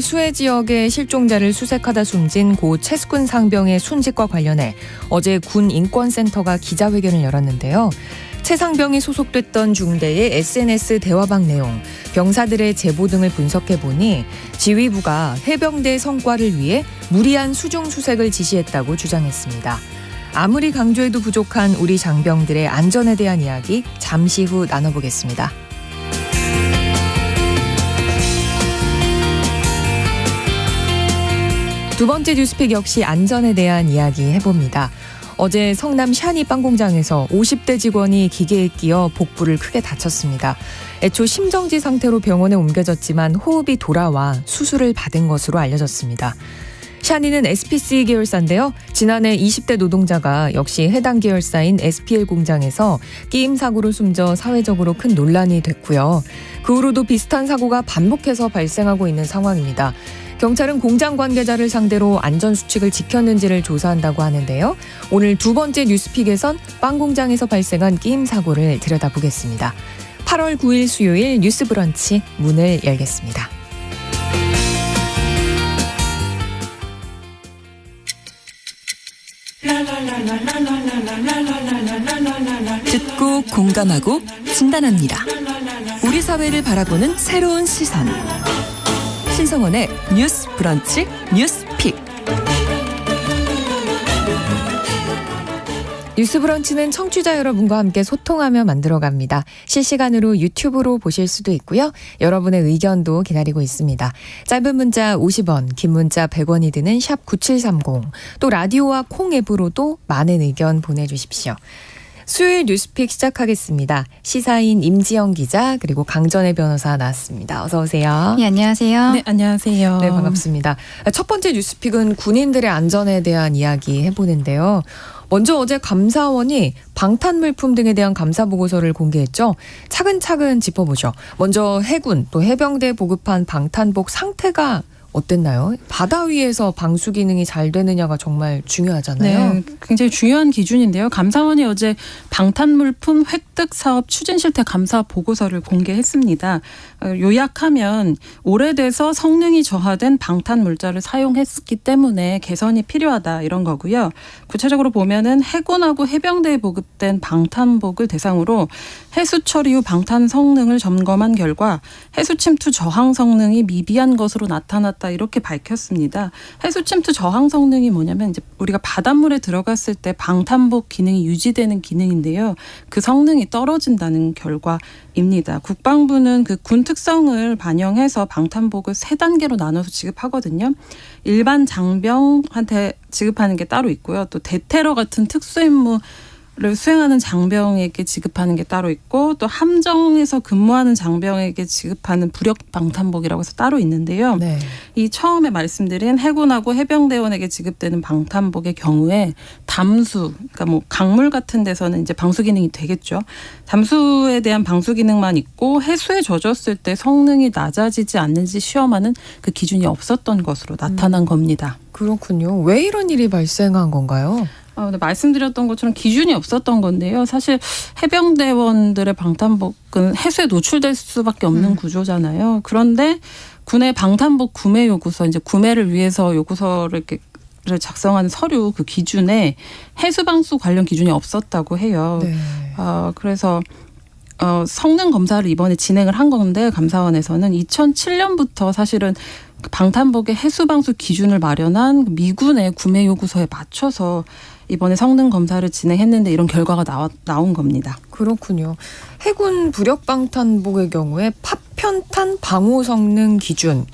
수해 지역의 실종자를 수색하다 숨진 고 채수군 상병의 순직과 관련해 어제 군 인권센터가 기자회견을 열었는데요. 채 상병이 소속됐던 중대의 SNS 대화방 내용, 병사들의 제보 등을 분석해보니 지휘부가 해병대 성과를 위해 무리한 수중 수색을 지시했다고 주장했습니다. 아무리 강조해도 부족한 우리 장병들의 안전에 대한 이야기 잠시 후 나눠보겠습니다. 두 번째 뉴스픽 역시 안전에 대한 이야기 해봅니다. 어제 성남 샤니 빵공장에서 50대 직원이 기계에 끼어 복부를 크게 다쳤습니다. 애초 심정지 상태로 병원에 옮겨졌지만 호흡이 돌아와 수술을 받은 것으로 알려졌습니다. 샤니는 SPC 계열사인데요. 지난해 20대 노동자가 역시 해당 계열사인 SPL 공장에서 끼임 사고로 숨져 사회적으로 큰 논란이 됐고요. 그 후로도 비슷한 사고가 반복해서 발생하고 있는 상황입니다. 경찰은 공장 관계자를 상대로 안전수칙을 지켰는지를 조사한다고 하는데요. 오늘 두 번째 뉴스픽에선 빵 공장에서 발생한 끼임 사고를 들여다보겠습니다. 8월 9일 수요일 뉴스 브런치 문을 열겠습니다. 듣고 공감하고 진단합니다. 우리 사회를 바라보는 새로운 시선. 신성원의 뉴스 브런치 뉴스픽. 뉴스 브런치는 청취자 여러분과 함께 소통하며 만들어갑니다. 실시간으로 유튜브로 보실 수도 있고요. 여러분의 의견도 기다리고 있습니다. 짧은 문자 50원, 긴 문자 100원이 드는 샵 9730. 또 라디오와 콩 앱으로도 많은 의견 보내주십시오. 수요일 뉴스픽 시작하겠습니다. 시사인 임지영 기자 그리고 강전혜 변호사 나왔습니다. 어서 오세요. 네, 안녕하세요. 네, 안녕하세요. 네, 반갑습니다. 첫 번째 뉴스픽은 군인들의 안전에 대한 이야기 해보는데요. 먼저 어제 감사원이 방탄물품 등에 대한 감사 보고서를 공개했죠. 차근차근 짚어보죠. 먼저 해군 또 해병대에 보급한 방탄복 상태가 어땠나요? 바다 위에서 방수 기능이 잘 되느냐가 정말 중요하잖아요. 네, 굉장히 중요한 기준인데요. 감사원이 어제 방탄물품 획득 사업 추진 실태 감사 보고서를 공개했습니다. 요약하면 오래돼서 성능이 저하된 방탄 물자를 사용했기 때문에 개선이 필요하다 이런 거고요. 구체적으로 보면은 해군하고 해병대에 보급된 방탄복을 대상으로 해수 처리 후 방탄 성능을 점검한 결과 해수 침투 저항 성능이 미비한 것으로 나타났다. 이렇게 밝혔습니다. 해수 침투 저항 성능이 뭐냐면 이제 우리가 바닷물에 들어갔을 때 방탄복 기능이 유지되는 기능인데요. 그 성능이 떨어진다는 결과입니다. 국방부는 그 군 특성을 반영해서 방탄복을 3단계로 나눠서 지급하거든요. 일반 장병한테 지급하는 게 따로 있고요. 또 대테러 같은 특수임무 를 수행하는 장병에게 지급하는 게 따로 있고 또 함정에서 근무하는 장병에게 지급하는 부력 방탄복이라고 해서 따로 있는데요. 네. 이 처음에 말씀드린 해군하고 해병대원에게 지급되는 방탄복의 경우에 담수, 그러니까 뭐 강물 같은 데서는 이제 방수 기능이 되겠죠. 담수에 대한 방수 기능만 있고 해수에 젖었을 때 성능이 낮아지지 않는지 시험하는 그 기준이 없었던 것으로 나타난 겁니다. 그렇군요. 왜 이런 일이 발생한 건가요? 네, 말씀드렸던 것처럼 기준이 없었던 건데요. 사실 해병대원들의 방탄복은 해수에 노출될 수밖에 없는 구조잖아요. 그런데 군의 방탄복 구매 요구서, 이제 구매를 위해서 요구서를 이렇게 작성하는 서류 그 기준에 해수방수 관련 기준이 없었다고 해요. 네. 그래서 성능 검사를 이번에 진행을 한 건데 감사원에서는 2007년부터 사실은 방탄복의 해수방수 기준을 마련한 미군의 구매 요구서에 맞춰서 이번에 성능 검사를 진행했는데 이런 결과가 나온 겁니다. 그렇군요. 해군 부력 방탄복의 경우에 파편탄 방호 성능 기준.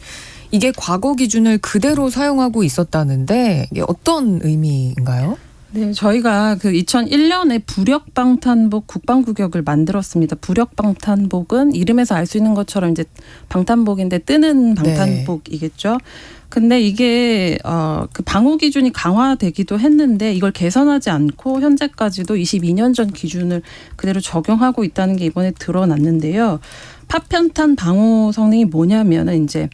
이게 과거 기준을 그대로 사용하고 있었다는데 이게 어떤 의미인가요? 네, 저희가 그 2001년에 부력 방탄복 국방구격을 만들었습니다. 부력 방탄복은 이름에서 알 수 있는 것처럼 이제 방탄복인데 뜨는 방탄복이겠죠. 근데 이게 그 방호 기준이 강화되기도 했는데 이걸 개선하지 않고 현재까지도 22년 전 기준을 그대로 적용하고 있다는 게 이번에 드러났는데요. 파편탄 방호 성능이 뭐냐면은 이제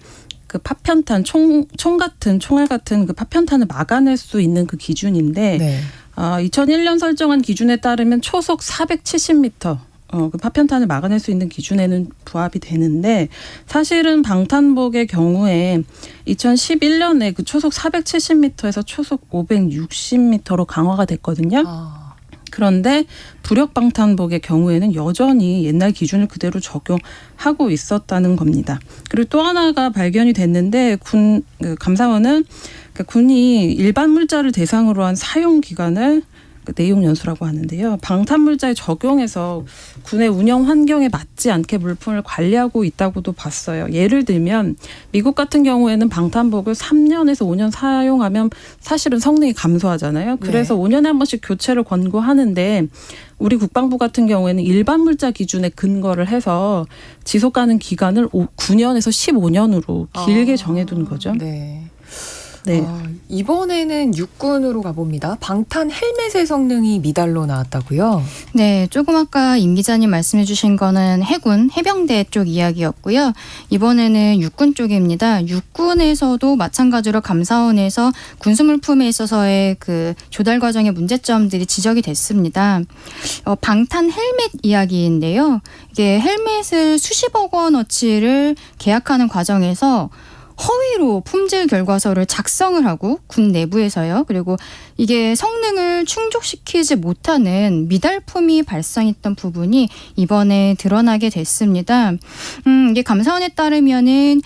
그 파편탄 총알 같은 그 파편탄을 막아낼 수 있는 그 기준인데 네. 2001년 설정한 기준에 따르면 초속 470m 그 파편탄을 막아낼 수 있는 기준에는 부합이 되는데 사실은 방탄복의 경우에 2011년에 그 초속 470m에서 초속 560m로 강화가 됐거든요. 그런데 부력 방탄복의 경우에는 여전히 옛날 기준을 그대로 적용하고 있었다는 겁니다. 그리고 또 하나가 발견이 됐는데 감사원은 군이 일반 물자를 대상으로 한 사용 기간을 내용 연수라고 하는데요. 방탄 물자에 적용해서 군의 운영 환경에 맞지 않게 물품을 관리하고 있다고도 봤어요. 예를 들면 미국 같은 경우에는 방탄복을 3년에서 5년 사용하면 사실은 성능이 감소하잖아요. 그래서 5년에 한 번씩 교체를 권고하는데 우리 국방부 같은 경우에는 일반 물자 기준에 근거를 해서 지속 가능 기간을 9년에서 15년으로 길게 정해둔 거죠. 네. 네. 이번에는 육군으로 가봅니다. 방탄 헬멧의 성능이 미달로 나왔다고요? 네, 조금 아까 임 기자님 말씀해 주신 거는 해군, 해병대 쪽 이야기였고요. 이번에는 육군 쪽입니다. 육군에서도 마찬가지로 감사원에서 군수물품에 있어서의 그 조달 과정의 문제점들이 지적이 됐습니다. 방탄 헬멧 이야기인데요. 이게 헬멧을 수십억 원어치를 계약하는 과정에서 허위로 품질 결과서를 작성을 하고 군 내부에서요. 그리고 이게 성능을 충족시키지 못하는 미달품이 발생했던 부분이 이번에 드러나게 됐습니다. 이게 감사원에 따르면은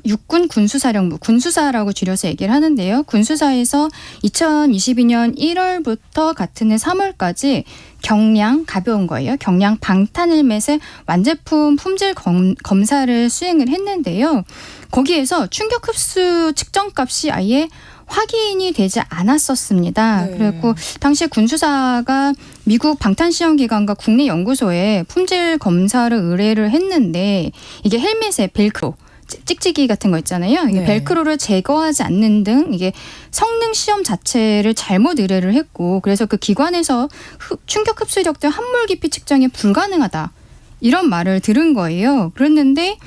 육군 군수사령부, 군수사라고 줄여서 얘기를 하는데요. 군수사에서 2022년 1월부터 같은 해 3월까지 경량, 가벼운 거예요. 경량 방탄 헬멧의 완제품 품질 검사를 수행을 했는데요. 거기에서 충격 흡수 측정값이 아예 확인이 되지 않았었습니다. 네. 그래갖고 당시에 군수사가 미국 방탄시험기관과 국내 연구소에 품질 검사를 의뢰를 했는데 이게 헬멧에 벨크로 찍찍이 같은 거 있잖아요. 이게 네. 벨크로를 제거하지 않는 등 이게 성능 시험 자체를 잘못 의뢰를 했고 그래서 그 기관에서 충격 흡수력 등 함몰 깊이 측정이 불가능하다. 이런 말을 들은 거예요. 그랬는데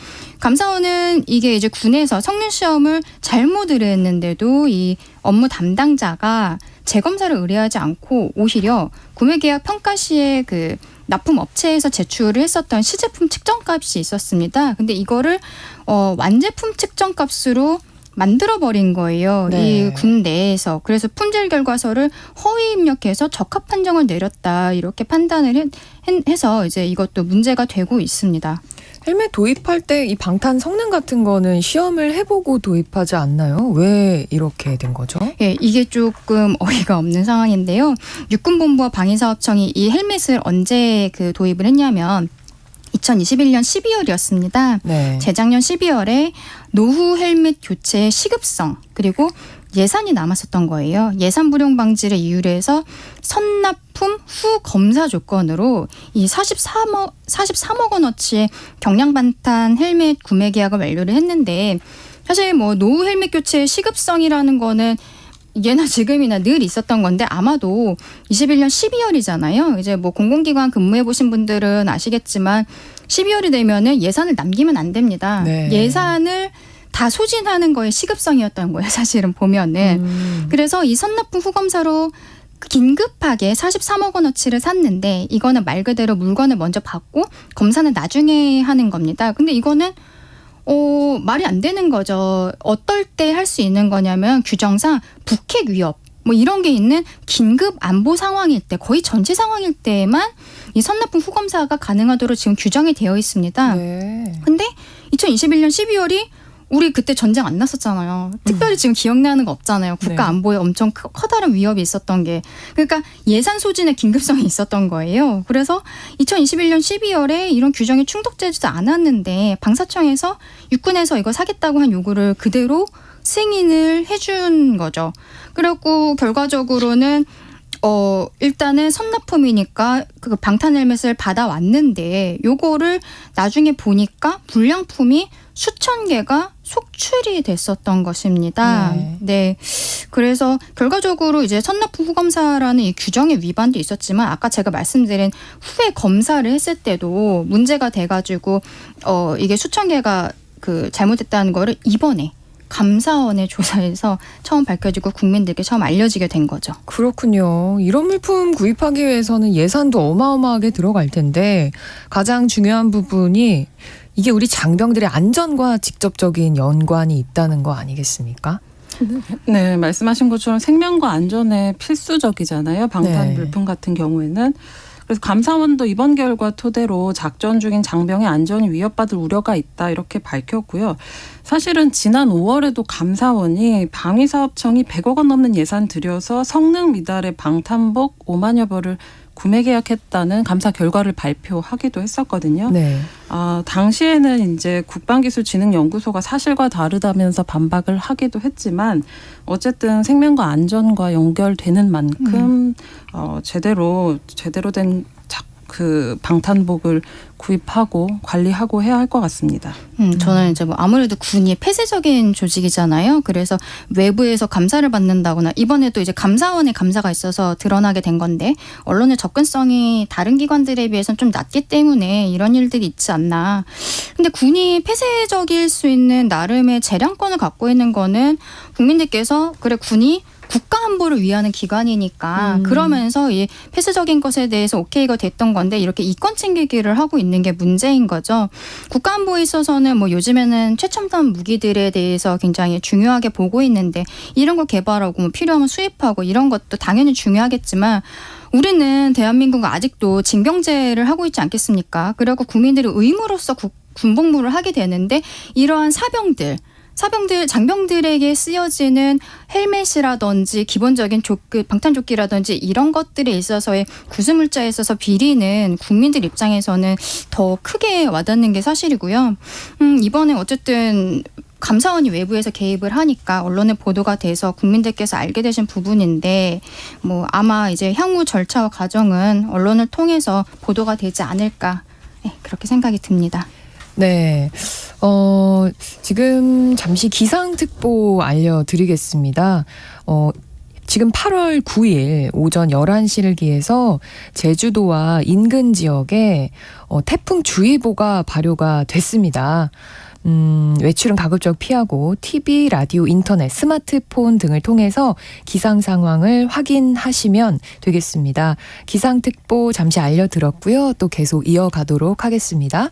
감사원은 이게 이제 군에서 성능 시험을 잘못 의뢰했는데도 이 업무 담당자가 재검사를 의뢰하지 않고 오히려 구매계약 평가 시에 그 납품 업체에서 제출을 했었던 시제품 측정값이 있었습니다. 근데 이거를 완제품 측정값으로 만들어버린 거예요. 네. 이 군 내에서. 그래서 품질 결과서를 허위 입력해서 적합 판정을 내렸다. 이렇게 판단을 해서 이제 이것도 문제가 되고 있습니다. 헬멧 도입할 때 이 방탄 성능 같은 거는 시험을 해보고 도입하지 않나요? 왜 이렇게 된 거죠? 예, 이게 조금 어이가 없는 상황인데요. 육군본부와 방위사업청이 이 헬멧을 언제 그 도입을 했냐면 2021년 12월이었습니다. 네. 재작년 12월에 노후 헬멧 교체 시급성 그리고 예산이 남았었던 거예요. 예산 불용 방지를 이유로 해서 선납품 후 검사 조건으로 이 43억 원어치의 경량 방탄 헬멧 구매 계약을 완료를 했는데 사실 뭐 노후 헬멧 교체 시급성이라는 거는 예나 지금이나 늘 있었던 건데 아마도 21년 12월이잖아요. 이제 뭐 공공기관 근무해 보신 분들은 아시겠지만 12월이 되면은 예산을 남기면 안 됩니다. 네. 예산을 다 소진하는 거에 시급성이었던 거예요. 사실은 보면은. 그래서 이 선납품 후검사로 긴급하게 43억 원어치를 샀는데 이거는 말 그대로 물건을 먼저 받고 검사는 나중에 하는 겁니다. 근데 이거는 말이 안 되는 거죠. 어떨 때 할 수 있는 거냐면 규정상 북핵 위협 뭐 이런 게 있는 긴급 안보 상황일 때 거의 전체 상황일 때만 이 선납품 후검사가 가능하도록 지금 규정이 되어 있습니다. 네. 근데 2021년 12월이 우리 그때 전쟁 안 났었잖아요. 특별히 지금 기억나는 거 없잖아요. 국가 네. 안보에 엄청 커다란 위협이 있었던 게. 그러니까 예산 소진의 긴급성이 있었던 거예요. 그래서 2021년 12월에 이런 규정이 충족되지도 않았는데 방사청에서 육군에서 이거 사겠다고 한 요구를 그대로 승인을 해준 거죠. 그래갖고 결과적으로는 일단은 선납품이니까 그 방탄 헬멧을 받아왔는데 요거를 나중에 보니까 불량품이 수천 개가 속출이 됐었던 것입니다. 네. 네. 그래서 결과적으로 이제 선납품 후검사라는 이 규정의 위반도 있었지만 아까 제가 말씀드린 후에 검사를 했을 때도 문제가 돼가지고 이게 수천 개가 그 잘못됐다는 거를 이번에 감사원의 조사에서 처음 밝혀지고 국민들께 처음 알려지게 된 거죠. 그렇군요. 이런 물품 구입하기 위해서는 예산도 어마어마하게 들어갈 텐데 가장 중요한 부분이 이게 우리 장병들의 안전과 직접적인 연관이 있다는 거 아니겠습니까? 네, 말씀하신 것처럼 생명과 안전에 필수적이잖아요. 방탄 네. 물품 같은 경우에는. 그래서 감사원도 이번 결과 토대로 작전 중인 장병의 안전이 위협받을 우려가 있다 이렇게 밝혔고요. 사실은 지난 5월에도 감사원이 방위사업청이 100억 원 넘는 예산 들여서 성능 미달의 방탄복 5만여 벌을 구매 계약했다는 감사 결과를 발표하기도 했었거든요. 네. 당시에는 이제 국방기술진흥연구소가 사실과 다르다면서 반박을 하기도 했지만 어쨌든 생명과 안전과 연결되는 만큼 제대로 된 그 방탄복을 구입하고 관리하고 해야 할 것 같습니다. 저는 이제 뭐 아무래도 군이 폐쇄적인 조직이잖아요. 그래서 외부에서 감사를 받는다거나 이번에도 이제 감사원의 감사가 있어서 드러나게 된 건데 언론의 접근성이 다른 기관들에 비해서는 좀 낮기 때문에 이런 일들이 있지 않나. 근데 군이 폐쇄적일 수 있는 나름의 재량권을 갖고 있는 거는 국민들께서 그래 군이 국가 안보를 위하는 기관이니까 그러면서 이 폐쇄적인 것에 대해서 오케이가 됐던 건데 이렇게 이권 챙기기를 하고 있는 게 문제인 거죠. 국가 안보에 있어서는 뭐 요즘에는 최첨단 무기들에 대해서 굉장히 중요하게 보고 있는데 이런 거 개발하고 뭐 필요하면 수입하고 이런 것도 당연히 중요하겠지만 우리는 대한민국은 아직도 징병제를 하고 있지 않겠습니까? 그리고 국민들이 의무로서 군복무를 하게 되는데 이러한 장병들에게 쓰여지는 헬멧이라든지 기본적인 방탄조끼라든지 이런 것들에 있어서의 구수물자에 있어서 비리는 국민들 입장에서는 더 크게 와닿는 게 사실이고요. 이번에 어쨌든 감사원이 외부에서 개입을 하니까 언론에 보도가 돼서 국민들께서 알게 되신 부분인데 뭐 아마 이제 향후 절차와 과정은 언론을 통해서 보도가 되지 않을까 그렇게 생각이 듭니다. 네. 지금 잠시 기상특보 알려드리겠습니다. 지금 8월 9일 오전 11시를 기해서 제주도와 인근 지역에 태풍주의보가 발효가 됐습니다. 외출은 가급적 피하고 TV, 라디오, 인터넷, 스마트폰 등을 통해서 기상 상황을 확인하시면 되겠습니다. 기상특보 잠시 알려드렸고요. 또 계속 이어가도록 하겠습니다.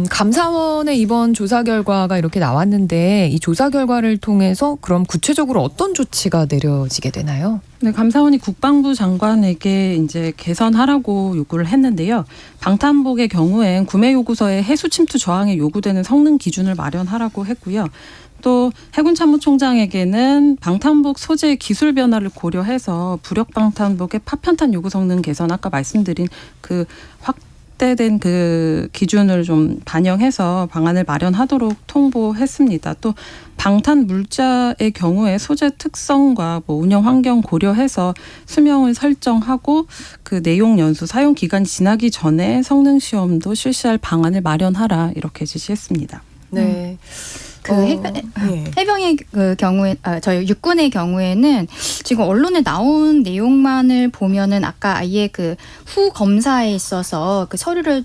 감사원의 이번 조사 결과가 이렇게 나왔는데 이 조사 결과를 통해서 그럼 구체적으로 어떤 조치가 내려지게 되나요? 네, 감사원이 국방부 장관에게 이제 개선하라고 요구를 했는데요. 방탄복의 경우엔 구매 요구서에 해수 침투 저항에 요구되는 성능 기준을 마련하라고 했고요. 또 해군참모총장에게는 방탄복 소재 기술 변화를 고려해서 부력 방탄복의 파편탄 요구 성능 개선 아까 말씀드린 그 확대된 그 기준을 좀 반영해서 방안을 마련하도록 통보했습니다. 또 방탄 물자의 경우에 소재 특성과 뭐 운영 환경 고려해서 수명을 설정하고 그 내용 연수 사용 기간이 지나기 전에 성능 시험도 실시할 방안을 마련하라 이렇게 지시했습니다. 네. 해병의 그 경우에 저희 육군의 경우에는 지금 언론에 나온 내용만을 보면은 아까 아예 그 후 검사에 있어서 그 서류를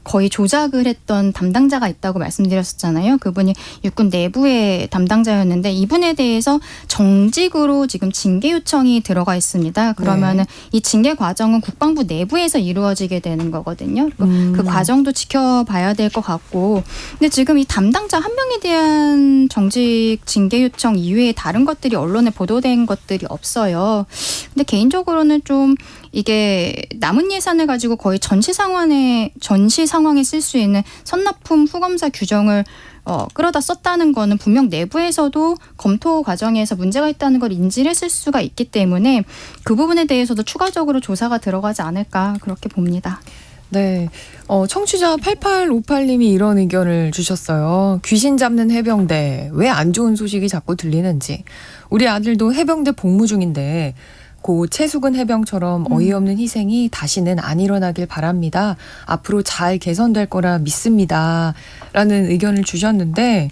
거의 조작을 했던 담당자가 있다고 말씀드렸었잖아요. 그분이 육군 내부의 담당자였는데 이분에 대해서 정직으로 지금 징계 요청이 들어가 있습니다. 그러면은 이 징계 과정은 국방부 내부에서 이루어지게 되는 거거든요. 그 과정도 지켜봐야 될 것 같고, 근데 지금 이 담당자 한 명에 대한 정직 징계 요청 이외에 다른 것들이 언론에 보도된 것들이 없어요. 근데 개인적으로는 좀 이게 남은 예산을 가지고 거의 전시 상황에 쓸 수 있는 선납품 후검사 규정을 끌어다 썼다는 거는 분명 내부에서도 검토 과정에서 문제가 있다는 걸 인지를 했을 수가 있기 때문에 그 부분에 대해서도 추가적으로 조사가 들어가지 않을까 그렇게 봅니다. 네. 청취자 8858님이 이런 의견을 주셨어요. 귀신 잡는 해병대. 왜 안 좋은 소식이 자꾸 들리는지. 우리 아들도 해병대 복무 중인데 고 최수근 해병처럼 어이없는 희생이 다시는 안 일어나길 바랍니다. 앞으로 잘 개선될 거라 믿습니다. 라는 의견을 주셨는데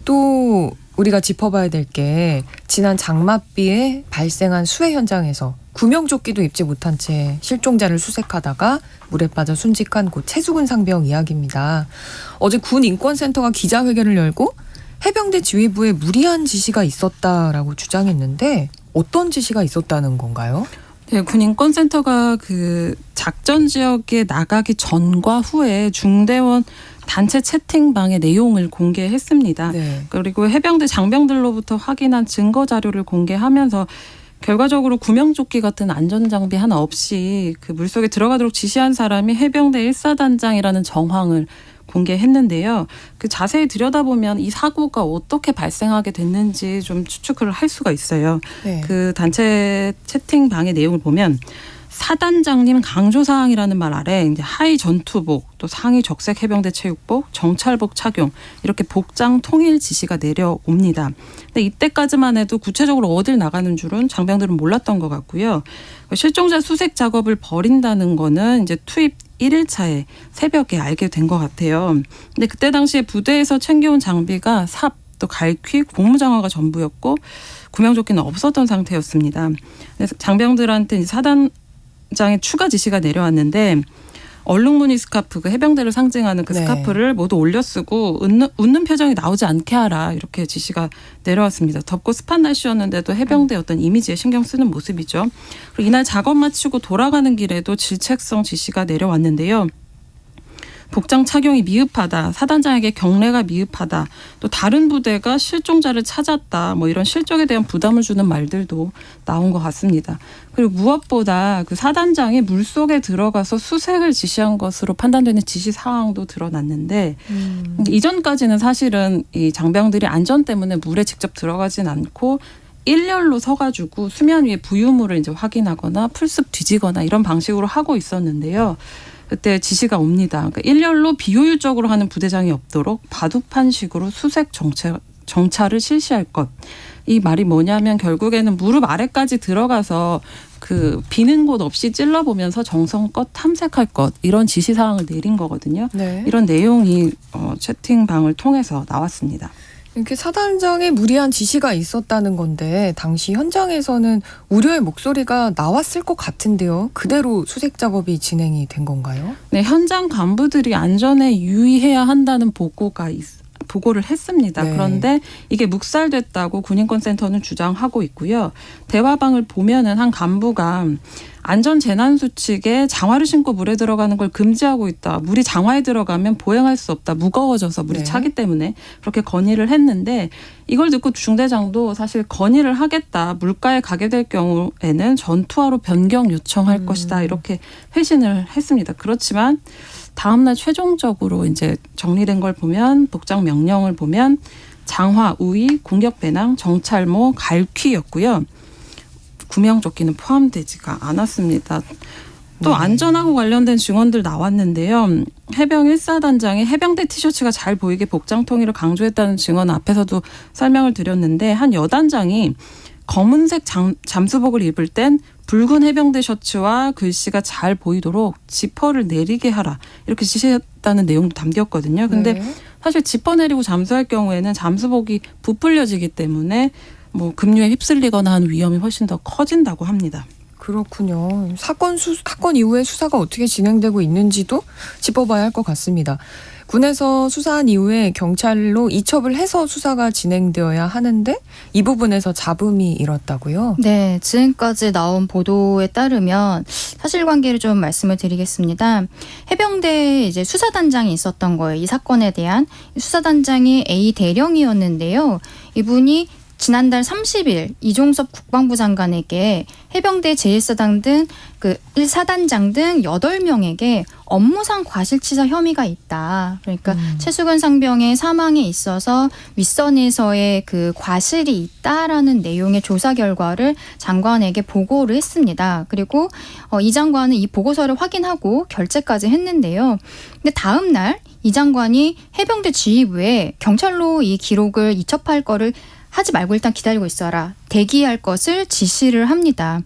또 우리가 짚어봐야 될 게 지난 장맛비에 발생한 수해 현장에서 구명조끼도 입지 못한 채 실종자를 수색하다가 물에 빠져 순직한 고 최수근 상병 이야기입니다. 어제 군 인권센터가 기자회견을 열고 해병대 지휘부에 무리한 지시가 있었다라고 주장했는데 어떤 지시가 있었다는 건가요? 네, 군인권센터가 그 작전 지역에 나가기 전과 후에 중대원 단체 채팅방의 내용을 공개했습니다. 네. 그리고 해병대 장병들로부터 확인한 증거 자료를 공개하면서 결과적으로 구명조끼 같은 안전장비 하나 없이 그 물속에 들어가도록 지시한 사람이 해병대 1사단장이라는 정황을 공개했는데요. 그 자세히 들여다보면 이 사고가 어떻게 발생하게 됐는지 좀 추측을 할 수가 있어요. 네. 그 단체 채팅방의 내용을 보면 사단장님 강조사항이라는 말 아래 이제 하의 전투복, 또 상의 적색 해병대 체육복, 정찰복 착용 이렇게 복장 통일 지시가 내려옵니다. 근데 이때까지만 해도 구체적으로 어딜 나가는 줄은 장병들은 몰랐던 것 같고요. 실종자 수색 작업을 벌인다는 거는 이제 투입 1일차에 새벽에 알게 된 것 같아요. 근데 그때 당시에 부대에서 챙겨온 장비가 삽, 또 갈퀴, 고무장화가 전부였고 구명조끼는 없었던 상태였습니다. 그래서 장병들한테 이제 사단장의 추가 지시가 내려왔는데 얼룩무늬 스카프, 그 해병대를 상징하는 그 네. 스카프를 모두 올려 쓰고 웃는 표정이 나오지 않게 하라 이렇게 지시가 내려왔습니다. 덥고 습한 날씨였는데도 해병대 어떤 이미지에 신경 쓰는 모습이죠. 그리고 이날 작업 마치고 돌아가는 길에도 질책성 지시가 내려왔는데요. 복장 착용이 미흡하다, 사단장에게 경례가 미흡하다, 또 다른 부대가 실종자를 찾았다, 뭐 이런 실적에 대한 부담을 주는 말들도 나온 것 같습니다. 그리고 무엇보다 그 사단장이 물속에 들어가서 수색을 지시한 것으로 판단되는 지시 사항도 드러났는데 이전까지는 사실은 이 장병들이 안전 때문에 물에 직접 들어가진 않고 일렬로 서가지고 수면 위에 부유물을 이제 확인하거나 풀숲 뒤지거나 이런 방식으로 하고 있었는데요. 그때 지시가 옵니다. 그러니까 일렬로 비효율적으로 하는 부대장이 없도록 바둑판식으로 수색 정찰을 실시할 것. 이 말이 뭐냐면 결국에는 무릎 아래까지 들어가서 그 비는 곳 없이 찔러보면서 정성껏 탐색할 것. 이런 지시사항을 내린 거거든요. 네. 이런 내용이 채팅방을 통해서 나왔습니다. 이렇게 사단장에 무리한 지시가 있었다는 건데 당시 현장에서는 우려의 목소리가 나왔을 것 같은데요. 그대로 수색 작업이 진행이 된 건가요? 네, 현장 간부들이 안전에 유의해야 한다는 보고를 했습니다. 네. 그런데 이게 묵살됐다고 군인권센터는 주장하고 있고요. 대화방을 보면은 한 간부가 안전재난수칙에 장화를 신고 물에 들어가는 걸 금지하고 있다. 물이 장화에 들어가면 보행할 수 없다. 무거워져서 물이 네. 차기 때문에 그렇게 건의를 했는데 이걸 듣고 중대장도 사실 건의를 하겠다. 물가에 가게 될 경우에는 전투화로 변경 요청할 것이다. 이렇게 회신을 했습니다. 그렇지만 다음날 최종적으로 이제 정리된 걸 보면 복장 명령을 보면 장화, 우위, 공격 배낭, 정찰모, 갈퀴였고요. 구명조끼는 포함되지가 않았습니다. 또 네. 안전하고 관련된 증언들 나왔는데요. 해병 1사단장이 해병대 티셔츠가 잘 보이게 복장 통일을 강조했다는 증언 앞에서도 설명을 드렸는데 한 여단장이 검은색 잠수복을 입을 땐 붉은 해병대 셔츠와 글씨가 잘 보이도록 지퍼를 내리게 하라 이렇게 지시했다는 내용도 담겼거든요. 근데 네. 사실 지퍼 내리고 잠수할 경우에는 잠수복이 부풀려지기 때문에 뭐 급류에 휩쓸리거나 하는 위험이 훨씬 더 커진다고 합니다. 그렇군요. 사건 이후에 수사가 어떻게 진행되고 있는지도 짚어봐야 할 것 같습니다. 군에서 수사한 이후에 경찰로 이첩을 해서 수사가 진행되어야 하는데 이 부분에서 잡음이 일었다고요? 네, 지금까지 나온 보도에 따르면 사실관계를 좀 말씀을 드리겠습니다. 해병대에 이제 수사단장이 있었던 거예요. 이 사건에 대한 수사단장이 A 대령이었는데요. 이분이 지난달 30일 이종섭 국방부 장관에게 해병대 제1사단 등 그 1사단장 등 8명에게 업무상 과실치사 혐의가 있다. 그러니까 최수근 상병의 사망에 있어서 윗선에서의 그 과실이 있다라는 내용의 조사 결과를 장관에게 보고를 했습니다. 그리고 이 장관은 이 보고서를 확인하고 결재까지 했는데요. 근데 다음 날 이 장관이 해병대 지휘부에 경찰로 이 기록을 이첩할 거를 하지 말고 일단 기다리고 있어라. 대기할 것을 지시를 합니다.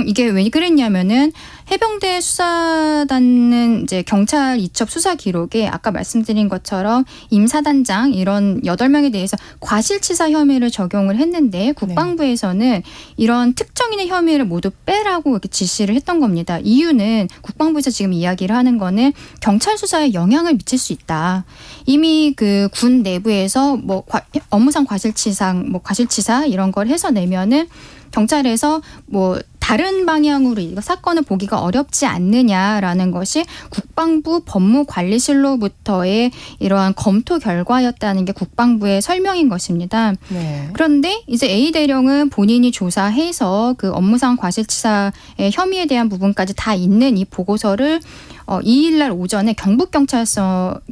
이게 왜 그랬냐면은 해병대 수사단은 이제 경찰 이첩 수사 기록에 아까 말씀드린 것처럼 임사단장 이런 8명에 대해서 과실치사 혐의를 적용을 했는데 국방부에서는 이런 특정인의 혐의를 모두 빼라고 이렇게 지시를 했던 겁니다. 이유는 국방부에서 지금 이야기를 하는 거는 경찰 수사에 영향을 미칠 수 있다. 이미 그 군 내부에서 뭐 업무상 과실치사 이런 걸 해서 내면은 경찰에서 뭐 다른 방향으로 이 사건을 보기가 어렵지 않느냐라는 것이 국방부 법무관리실로부터의 이러한 검토 결과였다는 게 국방부의 설명인 것입니다. 네. 그런데 이제 A 대령은 본인이 조사해서 그 업무상 과실치사의 혐의에 대한 부분까지 다 있는 이 보고서를 2일날 오전에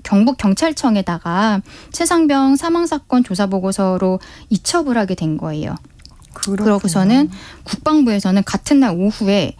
경북경찰청에다가 최상병 사망사건 조사보고서로 이첩을 하게 된 거예요. 그러고서는 국방부에서는 같은 날 오후에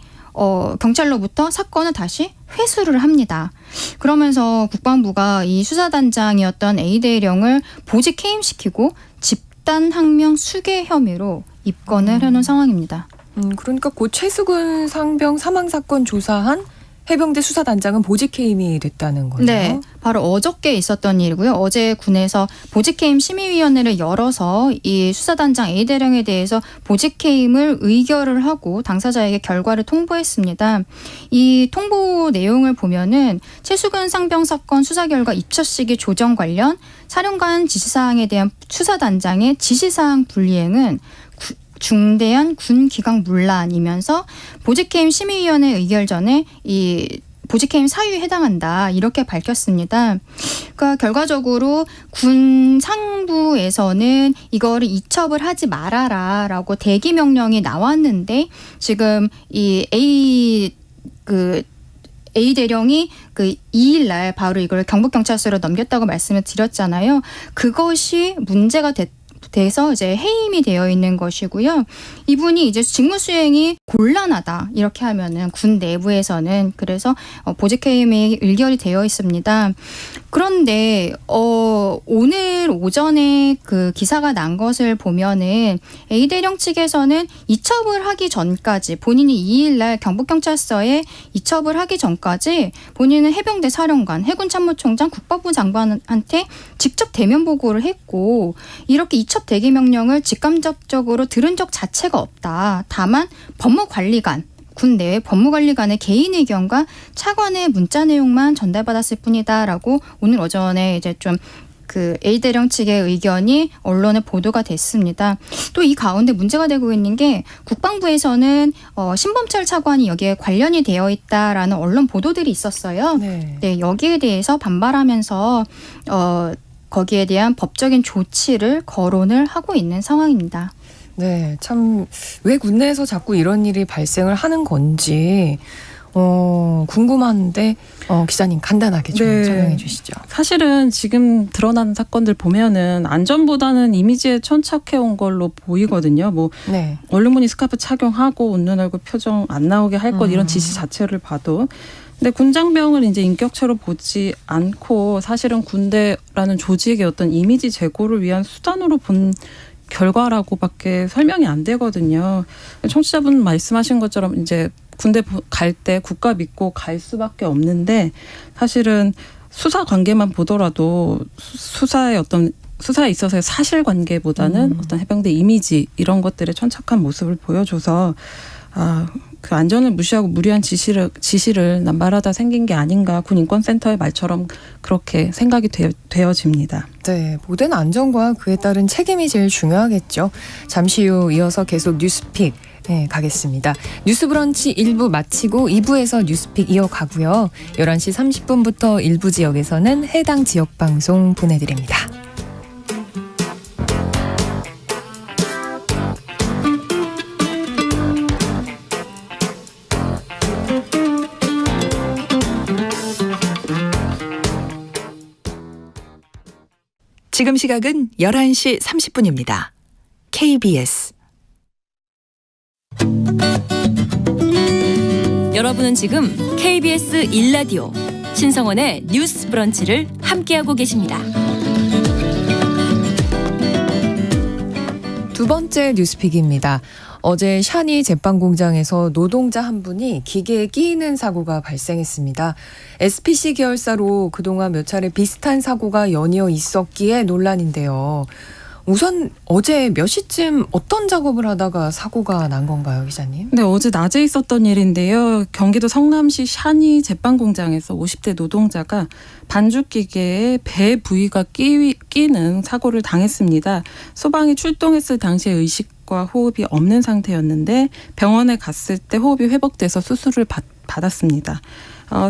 경찰로부터 사건을 다시 회수를 합니다. 그러면서 국방부가 이 수사단장이었던 A 대령을 보직 해임시키고 집단항명 수괴 혐의로 입건을 해놓은 상황입니다. 그러니까 고 최수근 상병 사망 사건 조사한 해병대 수사단장은 보직 해임이 됐다는 거예요. 네, 바로 어저께 있었던 일이고요. 어제 군에서 보직해임 심의위원회를 열어서 이 수사단장 A 대령에 대해서 보직해임을 의결을 하고 당사자에게 결과를 통보했습니다. 이 통보 내용을 보면은 최수근 상병 사건 수사 결과 입처 시기 조정 관련 사령관 지시사항에 대한 수사단장의 지시사항 불이행은 중대한 군 기강 문란이면서 보직해임 심의위원회 의결 전에 이 보직해임 사유에 해당한다 이렇게 밝혔습니다. 그러니까 결과적으로 군 상부에서는 이거를 이첩을 하지 말아라라고 대기 명령이 나왔는데 지금 이 A 대령이 그 2일날 바로 이걸 경북경찰서로 넘겼다고 말씀을 드렸잖아요. 그것이 문제가 돼서 이제 해임이 되어 있는 것이고요. 이분이 이제 직무 수행이 곤란하다 이렇게 하면은 군 내부에서는 그래서 보직해임이 의결이 되어 있습니다. 그런데 오늘 오전에 그 기사가 난 것을 보면은 A 대령 측에서는 이첩을 하기 전까지 본인이 2일날 경북경찰서에 이첩을 하기 전까지 본인은 해병대 사령관, 해군참모총장, 국방부 장관한테 직접 대면 보고를 했고 이렇게 이첩 대기 명령을 직간접적으로 들은 적 자체가 없다. 다만 법무관리관, 군 내외 법무관리관의 개인 의견과 차관의 문자 내용만 전달받았을 뿐이다라고 오늘 오전에 이제 좀 그 A 대령 측의 의견이 언론에 보도가 됐습니다. 또 이 가운데 문제가 되고 있는 게 국방부에서는 신범철 차관이 여기에 관련이 되어 있다라는 언론 보도들이 있었어요. 네, 여기에 대해서 반발하면서 거기에 대한 법적인 조치를 거론을 하고 있는 상황입니다. 네, 참 왜 군내에서 자꾸 이런 일이 발생을 하는 건지 궁금한데 기자님 간단하게 좀 설명해 주시죠. 사실은 지금 드러난 사건들 보면은 안전보다는 이미지에 천착해 온 걸로 보이거든요. 뭐 언론문이 스카프 착용하고 웃는 얼굴 표정 안 나오게 할 것 이런 지시 자체를 봐도. 근데 군장병을 이제 인격체로 보지 않고 사실은 군대라는 조직의 어떤 이미지 제고를 위한 수단으로 본 결과라고밖에 설명이 안 되거든요. 청취자분 말씀하신 것처럼 이제 군대 갈 때 국가 믿고 갈 수밖에 없는데 사실은 수사 관계만 보더라도 수사에 있어서의 사실관계보다는 어떤 해병대 이미지 이런 것들의 천착한 모습을 보여줘서 그 안전을 무시하고 무리한 지시를 남발하다 생긴 게 아닌가 군인권센터의 말처럼 그렇게 생각이 되어집니다. 네, 모든 안전과 그에 따른 책임이 제일 중요하겠죠. 잠시 후 이어서 계속 뉴스픽 가겠습니다. 뉴스브런치 1부 마치고 2부에서 뉴스픽 이어가고요. 11시 30분부터 일부 지역에서는 해당 지역 방송 보내드립니다. 지금 시각은 11시 30분입니다. KBS 여러분은 지금 KBS 1라디오 신성원의 뉴스 브런치를 함께하고 계십니다. 두 번째 뉴스픽입니다. 어제 샤니 제빵 공장에서 노동자 한 분이 기계에 끼이는 사고가 발생했습니다. SPC 계열사로 그동안 몇 차례 비슷한 사고가 연이어 있었기에 논란인데요. 우선 어제 몇 시쯤 어떤 작업을 하다가 사고가 난 건가요, 기자님? 네, 어제 낮에 있었던 일인데요. 경기도 성남시 샤니 제빵 공장에서 50대 노동자가 반죽기계에 배 부위가 끼는 사고를 당했습니다. 소방이 출동했을 당시에 의식과 호흡이 없는 상태였는데 병원에 갔을 때 호흡이 회복돼서 수술을 받았습니다.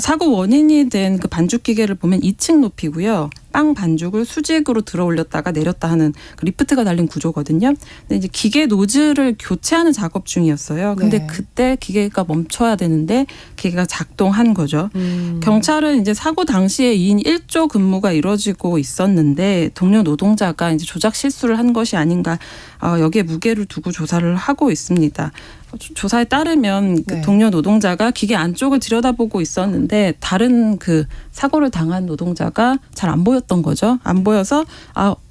사고 원인이 된 그 반죽기계를 보면 2층 높이고요. 빵 반죽을 수직으로 들어 올렸다가 내렸다 하는 그 리프트가 달린 구조거든요. 근데 이제 기계 노즐을 교체하는 작업 중이었어요. 근데 네. 그때 기계가 멈춰야 되는데 기계가 작동한 거죠. 경찰은 이제 사고 당시에 2인 1조 근무가 이루어지고 있었는데 동료 노동자가 이제 조작 실수를 한 것이 아닌가 여기에 무게를 두고 조사를 하고 있습니다. 조사에 따르면 그 네. 동료 노동자가 기계 안쪽을 들여다보고 있었는데 다른 그 사고를 당한 노동자가 잘 안 보였던 거죠. 안 보여서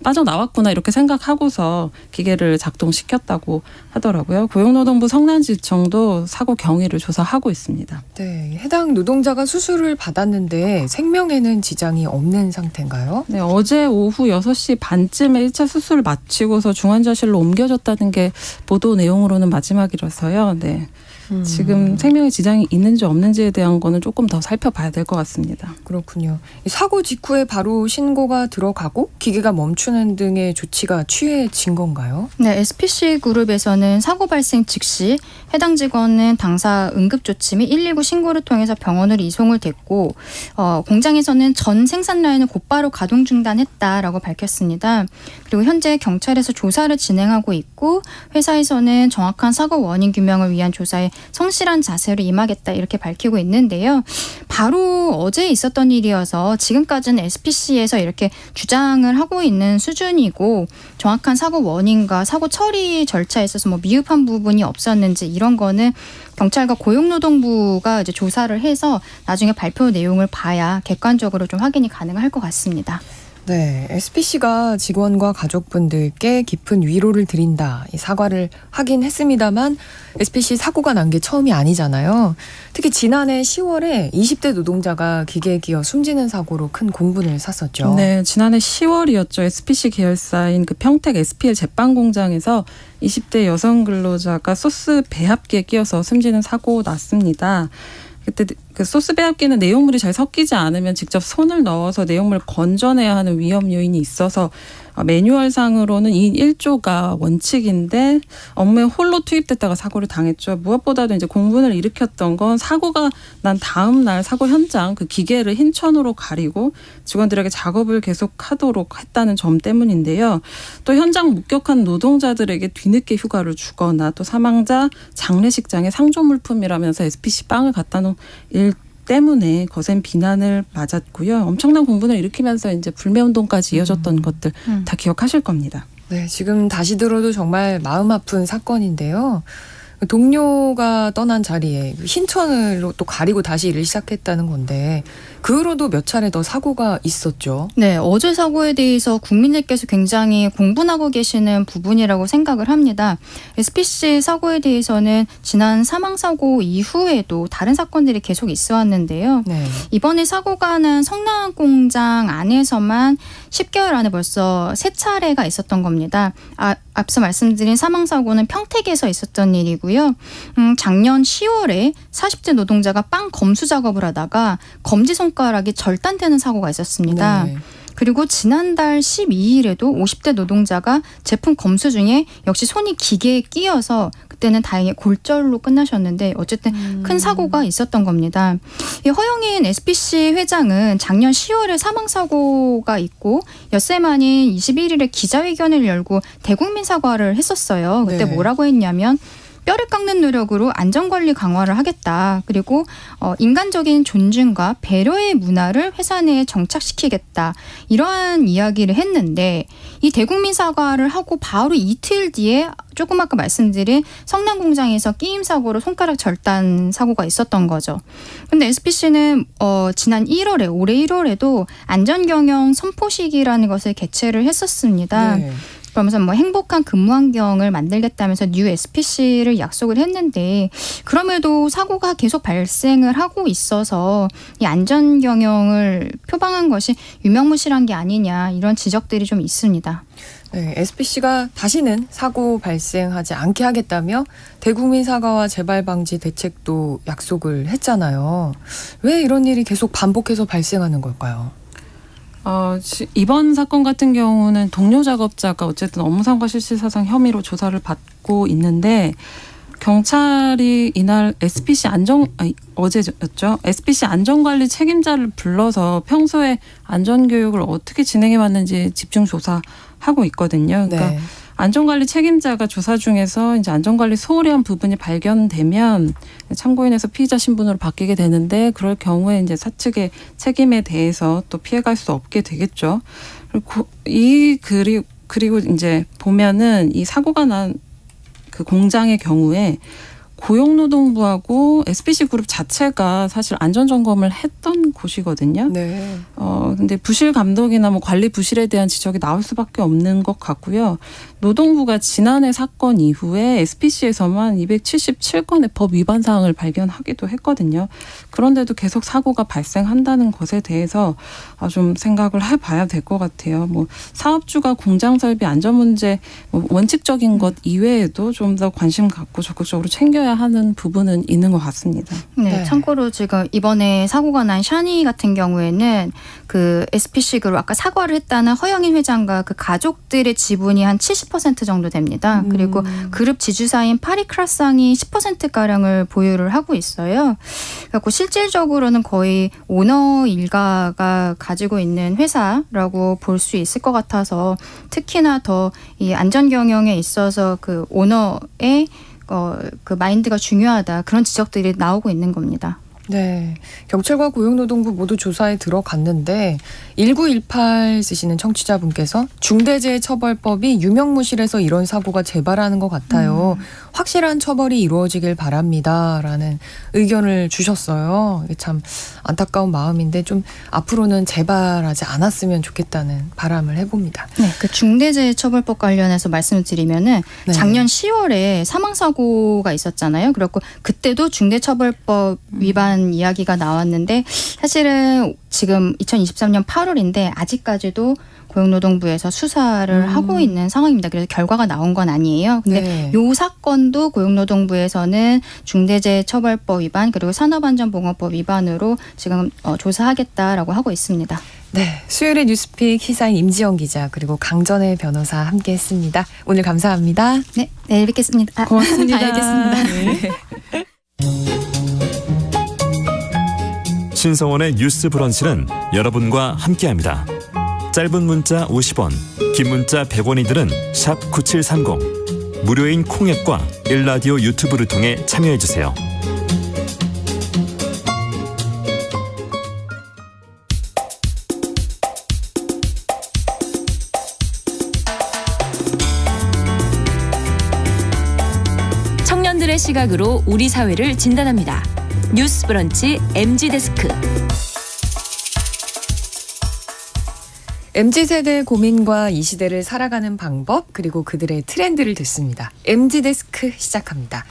빠져나왔구나 이렇게 생각하고서 기계를 작동시켰다고 하더라고요. 고용노동부 성남지청도 사고 경위를 조사하고 있습니다. 네, 해당 노동자가 수술을 받았는데 생명에는 지장이 없는 상태인가요? 네, 어제 오후 6시 반쯤에 1차 수술을 마치고서 중환자실로 옮겨졌다는 게 보도 내용으로는 마지막이라서요. 네. 지금 생명에 지장이 있는지 없는지에 대한 거는 조금 더 살펴봐야 될 것 같습니다. 그렇군요. 이 사고 직후에 바로 신고가 들어가고 기계가 멈추는 등의 조치가 취해진 건가요? 네, SPC 그룹에서는 사고 발생 즉시 해당 직원은 당사 응급조치 및 119 신고를 통해서 병원으로 이송을 됐고 공장에서는 전 생산 라인을 곧바로 가동 중단했다라고 밝혔습니다. 그리고 현재 경찰에서 조사를 진행하고 있고 회사에서는 정확한 사고 원인 규명을 위한 조사에 성실한 자세로 임하겠다 이렇게 밝히고 있는데요. 바로 어제 있었던 일이어서 지금까지는 SPC에서 이렇게 주장을 하고 있는 수준이고 정확한 사고 원인과 사고 처리 절차에 있어서 뭐 미흡한 부분이 없었는지 이런 거는 경찰과 고용노동부가 이제 조사를 해서 나중에 발표 내용을 봐야 객관적으로 좀 확인이 가능할 것 같습니다. 네, SPC가 직원과 가족분들께 깊은 위로를 드린다, 이 사과를 하긴 했습니다만 SPC 사고가 난 게 처음이 아니잖아요. 특히 지난해 10월에 20대 노동자가 기계에 끼어 숨지는 사고로 큰 공분을 샀었죠. 네, 지난해 10월이었죠. SPC 계열사인 그 평택 SPL 제빵 공장에서 20대 여성 근로자가 소스 배합기에 끼어서 숨지는 사고 났습니다. 그때 그 소스 배합기는 내용물이 잘 섞이지 않으면 직접 손을 넣어서 내용물을 건져내야 하는 위험 요인이 있어서 매뉴얼상으로는 2인 1조가 원칙인데 업무에 홀로 투입됐다가 사고를 당했죠. 무엇보다도 이제 공분을 일으켰던 건 사고가 난 다음 날 사고 현장 그 기계를 흰 천으로 가리고 직원들에게 작업을 계속하도록 했다는 점 때문인데요. 또 현장 목격한 노동자들에게 뒤늦게 휴가를 주거나 또 사망자 장례식장에 상조물품이라면서 SPC 빵을 갖다 놓은 일 때문에 거센 비난을 맞았고요. 엄청난 공분을 일으키면서 이제 불매운동까지 이어졌던 것들 다 기억하실 겁니다. 네, 지금 다시 들어도 정말 마음 아픈 사건인데요. 동료가 떠난 자리에 흰천으로 또 가리고 다시 일을 시작했다는 건데 그 후로도 몇 차례 더 사고가 있었죠. 네, 어제 사고에 대해서 국민들께서 굉장히 공분하고 계시는 부분이라고 생각을 합니다. SPC 사고에 대해서는 지난 사망사고 이후에도 다른 사건들이 계속 있어 왔는데요. 네. 이번에 사고가 난 성남 공장 안에서만 10개월 안에 벌써 3차례가 있었던 겁니다. 앞서 말씀드린 사망사고는 평택에서 있었던 일이고요. 작년 10월에 40대 노동자가 빵 검수 작업을 하다가 검지손가락이 절단되는 사고가 있었습니다. 네. 그리고 지난달 12일에도 50대 노동자가 제품 검수 중에 역시 손이 기계에 끼어서 그때는 다행히 골절로 끝나셨는데 어쨌든 큰 사고가 있었던 겁니다. 이 허영인 SPC 회장은 작년 10월에 사망사고가 있고 엿새 만인 21일에 기자회견을 열고 대국민 사과를 했었어요. 그때 네. 뭐라고 했냐면 뼈를 깎는 노력으로 안전관리 강화를 하겠다. 그리고 인간적인 존중과 배려의 문화를 회사 내에 정착시키겠다. 이러한 이야기를 했는데 이 대국민 사과를 하고 바로 이틀 뒤에 조금 아까 말씀드린 성남 공장에서 끼임 사고로 손가락 절단 사고가 있었던 거죠. 근데 SPC는 지난 1월에 올해 1월에도 안전경영 선포식이라는 것을 개최를 했었습니다. 네. 그러면서 뭐 행복한 근무 환경을 만들겠다면서 뉴 SPC를 약속을 했는데 그럼에도 사고가 계속 발생을 하고 있어서 이 안전 경영을 표방한 것이 유명무실한 게 아니냐 이런 지적들이 좀 있습니다. 네, SPC가 다시는 사고 발생하지 않게 하겠다며 대국민 사과와 재발 방지 대책도 약속을 했잖아요. 왜 이런 일이 계속 반복해서 발생하는 걸까요? 이번 사건 같은 경우는 동료 작업자가 어쨌든 업무상과 실시사상 혐의로 조사를 받고 있는데 경찰이 이날 어제였죠. SPC 안전관리 책임자를 불러서 평소에 안전교육을 어떻게 진행해 왔는지 집중 조사하고 있거든요. 그러니까 네. 안전관리 책임자가 조사 중에서 이제 안전관리 소홀히 한 부분이 발견되면 참고인에서 피의자 신분으로 바뀌게 되는데 그럴 경우에 이제 사측의 책임에 대해서 또 피해갈 수 없게 되겠죠. 그리고 이제 보면은 이 사고가 난 그 공장의 경우에 고용노동부하고 SPC 그룹 자체가 사실 안전점검을 했던 곳이거든요. 네. 근데 부실 감독이나 뭐 관리 부실에 대한 지적이 나올 수밖에 없는 것 같고요. 노동부가 지난해 사건 이후에 SPC에서만 277건의 법 위반 사항을 발견하기도 했거든요. 그런데도 계속 사고가 발생한다는 것에 대해서 좀 생각을 해봐야 될 것 같아요. 뭐 사업주가 공장 설비 안전 문제 뭐 원칙적인 것 이외에도 좀 더 관심 갖고 적극적으로 챙겨야 하는 부분은 있는 것 같습니다. 네, 네. 참고로 지금 이번에 사고가 난 샤니 같은 경우에는 그 SPC 그룹 아까 사과를 했다는 허영인 회장과 그 가족들의 지분이 한 70% 정도 됩니다. 그리고 그룹 지주사인 파리크라상이 10%가량을 보유를 하고 있어요. 그래서 실질적으로는 거의 오너 일가가 가지고 있는 회사라고 볼 수 있을 것 같아서 특히나 더 이 안전 경영에 있어서 그 오너의 그 마인드가 중요하다 그런 지적들이 나오고 있는 겁니다. 네. 경찰과 고용노동부 모두 조사에 들어갔는데 1918 쓰시는 청취자분께서 중대재해처벌법이 유명무실해서 이런 사고가 재발하는 것 같아요. 확실한 처벌이 이루어지길 바랍니다라는 의견을 주셨어요. 이게 참 안타까운 마음인데 좀 앞으로는 재발하지 않았으면 좋겠다는 바람을 해봅니다. 네, 그 중대재해처벌법 관련해서 말씀을 드리면은 네. 작년 10월에 사망사고가 있었잖아요. 그렇고 그때도 중대처벌법 위반 이야기가 나왔는데 사실은 지금 2023년 8월인데 아직까지도 고용노동부에서 수사를 하고 있는 상황입니다. 그래서 결과가 나온 건 아니에요. 근데 네. 요 사건도 고용노동부에서는 중대재해처벌법 위반 그리고 산업안전보건법 위반으로 지금 조사하겠다라고 하고 있습니다. 네. 수요일의 뉴스픽 시사인 임지영 기자 그리고 강전의 변호사 함께했습니다. 오늘 감사합니다. 네, 내일 뵙겠습니다. 고맙습니다. 알겠습니다. 네. 신성원의 뉴스 브런치는 여러분과 함께합니다. 짧은 문자 50원, 긴 문자 100원이들은 샵 9730. 무료인 콩앱과 일라디오 유튜브를 통해 참여해주세요. 청년들의 시각으로 우리 사회를 진단합니다. 뉴스 브런치 MG데스크. MZ세대의 고민과 이 시대를 살아가는 방법 그리고 그들의 트렌드를 듣습니다. MZ데스크 시작합니다.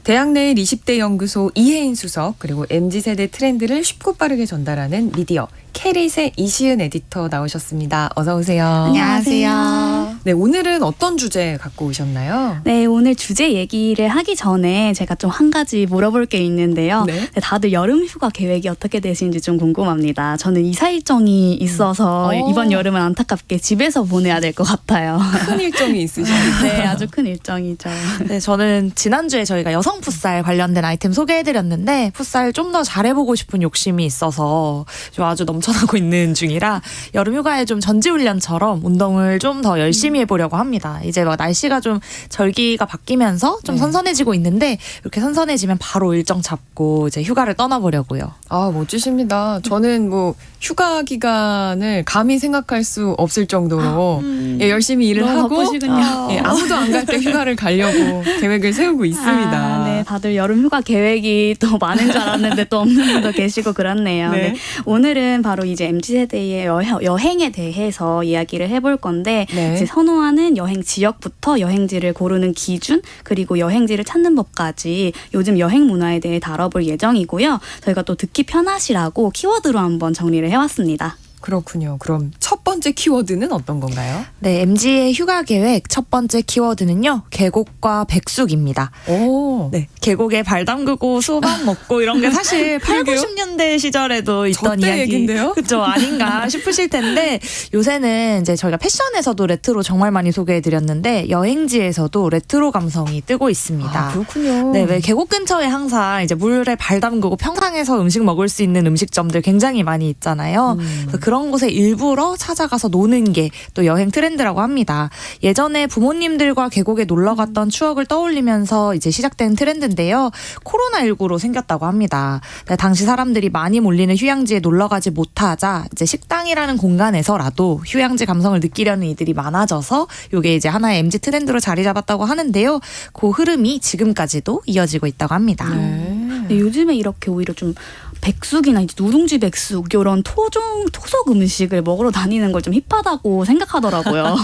대학내일 20대 연구소 이혜인 수석 그리고 MZ세대 트렌드를 쉽고 빠르게 전달하는 미디어 캐릿의 이시은 에디터 나오셨습니다. 어서 오세요. 안녕하세요. 네, 오늘은 어떤 주제 갖고 오셨나요? 네, 오늘 주제 얘기를 하기 전에 제가 좀 한 가지 물어볼 게 있는데요. 네. 다들 여름 휴가 계획이 어떻게 되시는지 좀 궁금합니다. 저는 이사 일정이 있어서 이번 여름은 안타깝게 집에서 보내야 될 것 같아요. 큰 일정이 있으시네요. 네, 아주 큰 일정이죠. 네, 저는 지난주에 저희가 여성 풋살 관련된 아이템 소개해드렸는데 풋살 좀 더 잘해보고 싶은 욕심이 있어서 좀 아주 넘쳐나고 있는 중이라 여름 휴가에 좀 전지훈련처럼 운동을 좀 더 열심히 해보려고 합니다. 이제 막 날씨가 좀 절기가 바뀌면서 좀 선선해지고 있는데 이렇게 선선해지면 바로 일정 잡고 이제 휴가를 떠나보려고요. 아, 멋지십니다. 저는 뭐 휴가 기간을 감히 생각할 수 없을 정도로 예, 열심히 일을 너무 하고 바쁘시군요. 예, 아무도 안 갈 때 휴가를 가려고 계획을 세우고 있습니다. 아, 네. 네, 다들 여름 휴가 계획이 또 많은 줄 알았는데 또 없는 분도 계시고 그렇네요. 네. 네. 오늘은 바로 이제 MZ세대의 여행에 대해서 이야기를 해볼 건데 네. 이제 선호하는 여행 지역부터 여행지를 고르는 기준 그리고 여행지를 찾는 법까지 요즘 여행 문화에 대해 다뤄볼 예정이고요. 저희가 또 듣기 편하시라고 키워드로 한번 정리를 해왔습니다. 그렇군요. 그럼 첫 번째 키워드는 어떤 건가요? 네, MZ의 휴가 계획 첫 번째 키워드는요. 계곡과 백숙입니다. 오. 네, 계곡에 발 담그고 수박 먹고 이런 게 사실 8, 90년대 시절에도 있던 저때 이야기. 얘긴데요? 그렇죠. 아닌가 싶으실 텐데 요새는 이제 저희가 패션에서도 레트로 정말 많이 소개해드렸는데 여행지에서도 레트로 감성이 뜨고 있습니다. 아, 그렇군요. 네, 왜 계곡 근처에 항상 이제 물에 발 담그고 평상에서 음식 먹을 수 있는 음식점들 굉장히 많이 있잖아요. 그래서 그런 곳에 일부러 찾아가서 노는 게 또 여행 트렌드라고 합니다. 예전에 부모님들과 계곡에 놀러 갔던 추억을 떠올리면서 이제 시작된 트렌드인데요. 코로나19로 생겼다고 합니다. 네, 당시 사람들이 많이 몰리는 휴양지에 놀러 가지 못하자 이제 식당이라는 공간에서라도 휴양지 감성을 느끼려는 이들이 많아져서 이게 이제 하나의 MZ 트렌드로 자리 잡았다고 하는데요. 그 흐름이 지금까지도 이어지고 있다고 합니다. 네, 요즘에 이렇게 오히려 좀 백숙이나 이제 누룽지 백숙 이런 토속 음식을 먹으러 다니는 걸 좀 힙하다고 생각하더라고요.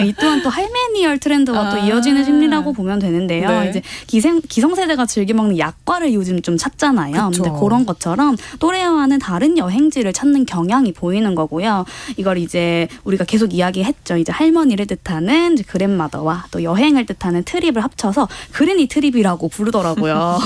이 또한 또 할메니얼 트렌드와 또 이어지는 심리라고 보면 되는데요. 네. 이제 기성세대가 즐겨 먹는 약과를 요즘 좀 찾잖아요. 그쵸. 근데 그런 것처럼 또래와는 다른 여행지를 찾는 경향이 보이는 거고요. 이걸 이제 우리가 계속 이야기했죠. 이제 할머니를 뜻하는 이제 그랜마더와 또 여행을 뜻하는 트립을 합쳐서 그랜이 트립이라고 부르더라고요.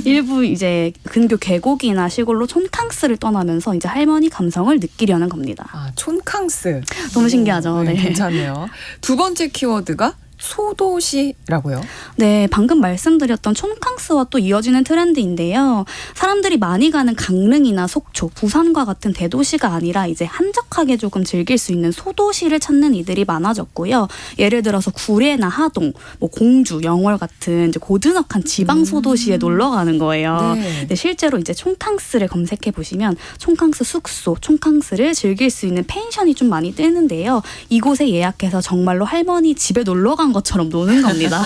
일부 이제 근교 계곡이나 시골로 촌캉스를 떠나면서 이제 할머니 감성을 느끼려는 겁니다. 아, 촌캉스. 너무 신기하죠. 네, 네. 괜찮네요. 두 번째 키워드가 소도시라고요? 네, 방금 말씀드렸던 촌캉스와 또 이어지는 트렌드인데요. 사람들이 많이 가는 강릉이나 속초, 부산과 같은 대도시가 아니라 이제 한적하게 조금 즐길 수 있는 소도시를 찾는 이들이 많아졌고요. 예를 들어서 구례나 하동, 뭐 공주, 영월 같은 이제 고즈넉한 지방 소도시에 놀러 가는 거예요. 네. 근데 실제로 이제 촌캉스를 검색해 보시면 촌캉스 숙소, 촌캉스를 즐길 수 있는 펜션이 좀 많이 뜨는데요. 이곳에 예약해서 정말로 할머니 집에 놀러 간 것처럼 노는 겁니다.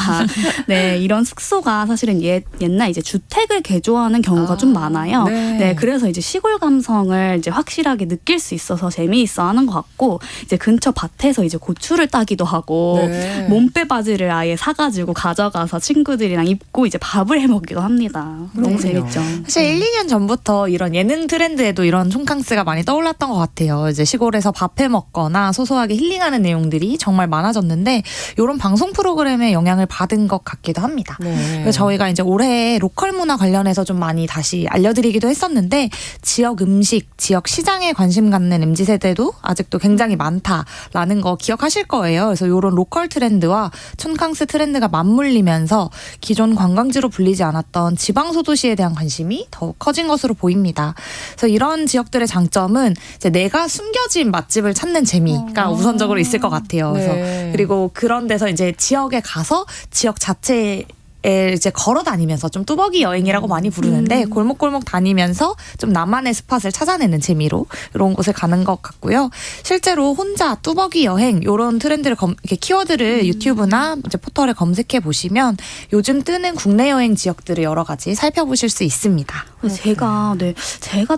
네, 이런 숙소가 사실은 옛날 이제 주택을 개조하는 경우가 좀 많아요. 네, 그래서 이제 시골 감성을 이제 확실하게 느낄 수 있어서 재미있어 하는 것 같고, 이제 근처 밭에서 이제 고추를 따기도 하고, 네. 몸빼 바지를 아예 사가지고 가져가서 친구들이랑 입고 이제 밥을 해 먹기도 합니다. 너무 그렇군요. 재밌죠. 사실 1, 2년 전부터 이런 예능 트렌드에도 이런 촌캉스가 많이 떠올랐던 것 같아요. 이제 시골에서 밥해 먹거나 소소하게 힐링하는 내용들이 정말 많아졌는데 이런 방송 프로그램에 영향을 받은 것 같기도 합니다. 네. 그래서 저희가 이제 올해 로컬 문화 관련해서 좀 많이 다시 알려드리기도 했었는데 지역 음식, 지역 시장에 관심 갖는 MZ세대도 아직도 굉장히 많다라는 거 기억하실 거예요. 그래서 이런 로컬 트렌드와 촌캉스 트렌드가 맞물리면서 기존 관광지로 불리지 않았던 지방소도시에 대한 관심이 더욱 커진 것으로 보입니다. 그래서 이런 지역들의 장점은 이제 내가 숨겨진 맛집을 찾는 재미가 우선적으로 있을 것 같아요. 그래서 네. 그리고 그런 데서 이제 지역에 가서 지역 자체에 이제 걸어 다니면서 좀 뚜벅이 여행이라고 많이 부르는데 골목골목 다니면서 좀 나만의 스팟을 찾아내는 재미로 이런 곳에 가는 것 같고요. 실제로 혼자 뚜벅이 여행 이런 트렌드를 이렇게 키워드를 유튜브나 이제 포털에 검색해 보시면 요즘 뜨는 국내 여행 지역들을 여러 가지 살펴보실 수 있습니다. 제가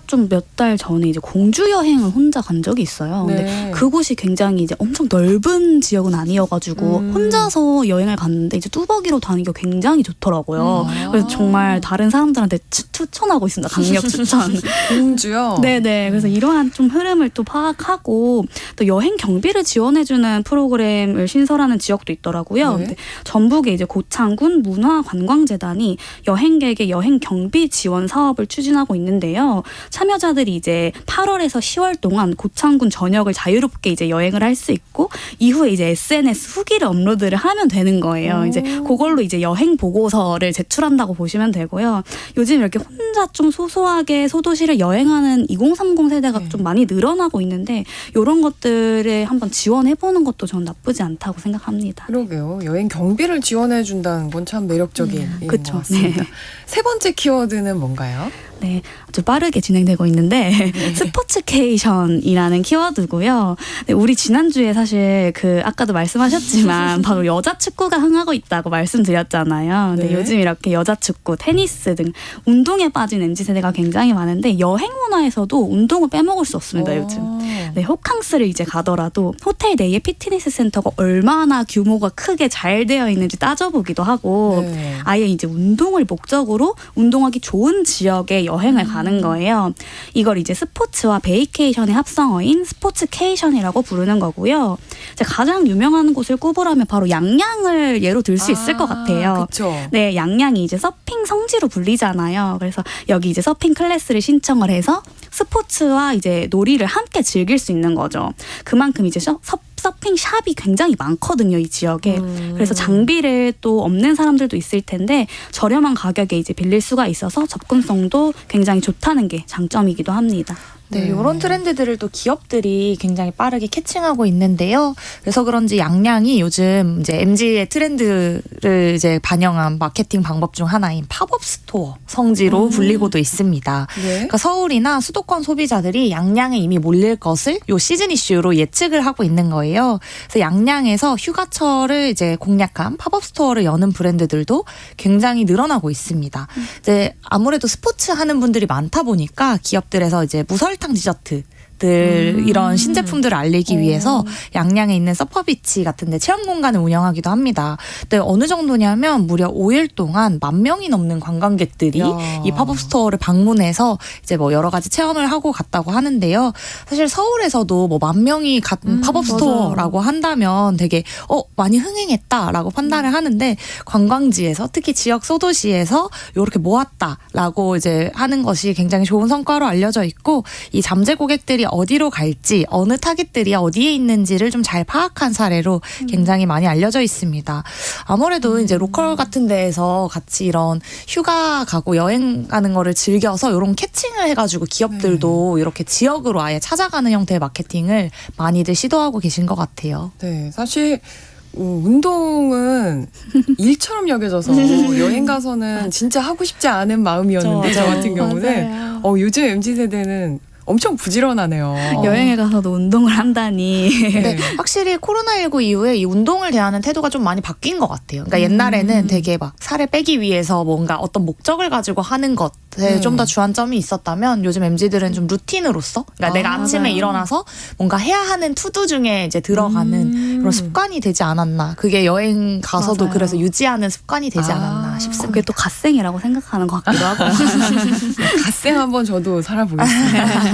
좀 몇 달 전에 이제 공주 여행을 혼자 간 적이 있어요. 네. 근데 그곳이 굉장히 이제 엄청 넓은 지역은 아니어가지고 혼자서 여행을 갔는데 이제 뚜벅이로 다니기가 굉장히 좋더라고요. 그래서 정말 다른 사람들한테 추천하고 있습니다. 강력 추천. 공주요? 네네. 그래서 이러한 좀 흐름을 또 파악하고 또 여행 경비를 지원해주는 프로그램을 신설하는 지역도 있더라고요. 네. 근데 전북의 이제 고창군 문화관광재단이 여행객의 여행 경비 지원 사업을 추진하고 있는데요. 참여자들이 이제 8월에서 10월 동안 고창군 전역을 자유롭게 이제 여행을 할 수 있고 이후에 이제 SNS 후기를 업로드를 하면 되는 거예요. 이제 그걸로 이제 여행 보고서를 제출한다고 보시면 되고요. 요즘 이렇게 혼자 좀 소소하게 소도시를 여행하는 2030 세대가 좀 많이 늘어나고 있는데 이런 것들에 한번 지원해보는 것도 전 나쁘지 않다고 생각합니다. 그러게요. 여행 경비를 지원해준다는 건 참 매력적인 일인 것 그쵸. 같습니다. 네. 세 번째 키워드는 뭔가요? 네, 아주 빠르게 진행되고 있는데 스포츠케이션이라는 키워드고요. 네, 우리 지난주에 사실 아까도 말씀하셨지만 바로 여자 축구가 흥하고 있다고 말씀드렸잖아요. 있잖아요. 근데 네. 요즘 이렇게 여자 축구, 테니스 등 운동에 빠진 MZ세대가 굉장히 많은데 여행 문화에서도 운동을 빼먹을 수 없습니다, 요즘. 네, 호캉스를 이제 가더라도 호텔 내에 피트니스 센터가 얼마나 규모가 크게 잘 되어 있는지 따져보기도 하고 네. 아예 이제 운동을 목적으로 운동하기 좋은 지역에 여행을 가는 거예요. 이걸 이제 스포츠와 베이케이션의 합성어인 스포츠케이션이라고 부르는 거고요. 이제 가장 유명한 곳을 꼽으라면 바로 양양을 예로 들 수 있을 것 같아요. 그렇죠. 네, 양양이 이제 서핑 성지로 불리잖아요. 그래서 여기 이제 서핑 클래스를 신청을 해서 스포츠와 이제 놀이를 함께 즐길 수 있는 거죠. 그만큼 이제 서핑 샵이 굉장히 많거든요, 이 지역에. 그래서 장비를 또 없는 사람들도 있을 텐데 저렴한 가격에 이제 빌릴 수가 있어서 접근성도 굉장히 좋다는 게 장점이기도 합니다. 네, 이런 트렌드들을 또 기업들이 굉장히 빠르게 캐칭하고 있는데요. 그래서 그런지 양양이 요즘 이제 MZ의 트렌드를 이제 반영한 마케팅 방법 중 하나인 팝업 스토어 성지로 불리고도 있습니다. 네. 그러니까 서울이나 수도권 소비자들이 양양에 이미 몰릴 것을 요 시즌 이슈로 예측을 하고 있는 거예요. 그래서 양양에서 휴가철을 이제 공략한 팝업 스토어를 여는 브랜드들도 굉장히 늘어나고 있습니다. 이제 아무래도 스포츠 하는 분들이 많다 보니까 기업들에서 이제 무설탕 디저트 이런 신제품들을 알리기 위해서 양양에 있는 서퍼비치 같은 데 체험 공간을 운영하기도 합니다. 근데 어느 정도냐면 무려 5일 동안 10,000명이 넘는 관광객들이 이 팝업 스토어를 방문해서 이제 뭐 여러 가지 체험을 하고 갔다고 하는데요. 사실 서울에서도 뭐 10,000명이 간 팝업 스토어라고 한다면 되게 많이 흥행했다라고 판단을 하는데 관광지에서 특히 지역 소도시에서 이렇게 모았다라고 이제 하는 것이 굉장히 좋은 성과로 알려져 있고 이 잠재 고객들이 어디로 갈지 어느 타깃들이 어디에 있는지를 좀 잘 파악한 사례로 굉장히 많이 알려져 있습니다. 아무래도 이제 로컬 같은 데에서 같이 이런 휴가 가고 여행 가는 거를 즐겨서 이런 캐칭을 해가지고 기업들도 이렇게 지역으로 아예 찾아가는 형태의 마케팅을 많이들 시도하고 계신 것 같아요. 네, 사실 운동은 일처럼 여겨져서 여행 가서는 진짜 하고 싶지 않은 마음이었는데 저 같은 경우는 요즘 MZ세대는 엄청 부지런하네요. 여행에 가서도 운동을 한다니. 근데 확실히 코로나19 이후에 이 운동을 대하는 태도가 좀 많이 바뀐 것 같아요. 그러니까 옛날에는 되게 막 살을 빼기 위해서 뭔가 어떤 목적을 가지고 하는 것에 좀 더 주안점이 있었다면 요즘 MZ들은 좀 루틴으로서 그러니까 내가 아침에 일어나서 뭔가 해야 하는 투두 중에 이제 들어가는 그런 습관이 되지 않았나. 그게 여행 가서도 맞아요. 그래서 유지하는 습관이 되지 않았나 싶습니다. 그게 또 갓생이라고 생각하는 것 같기도 하고. 갓생 한번 저도 살아보겠습니다.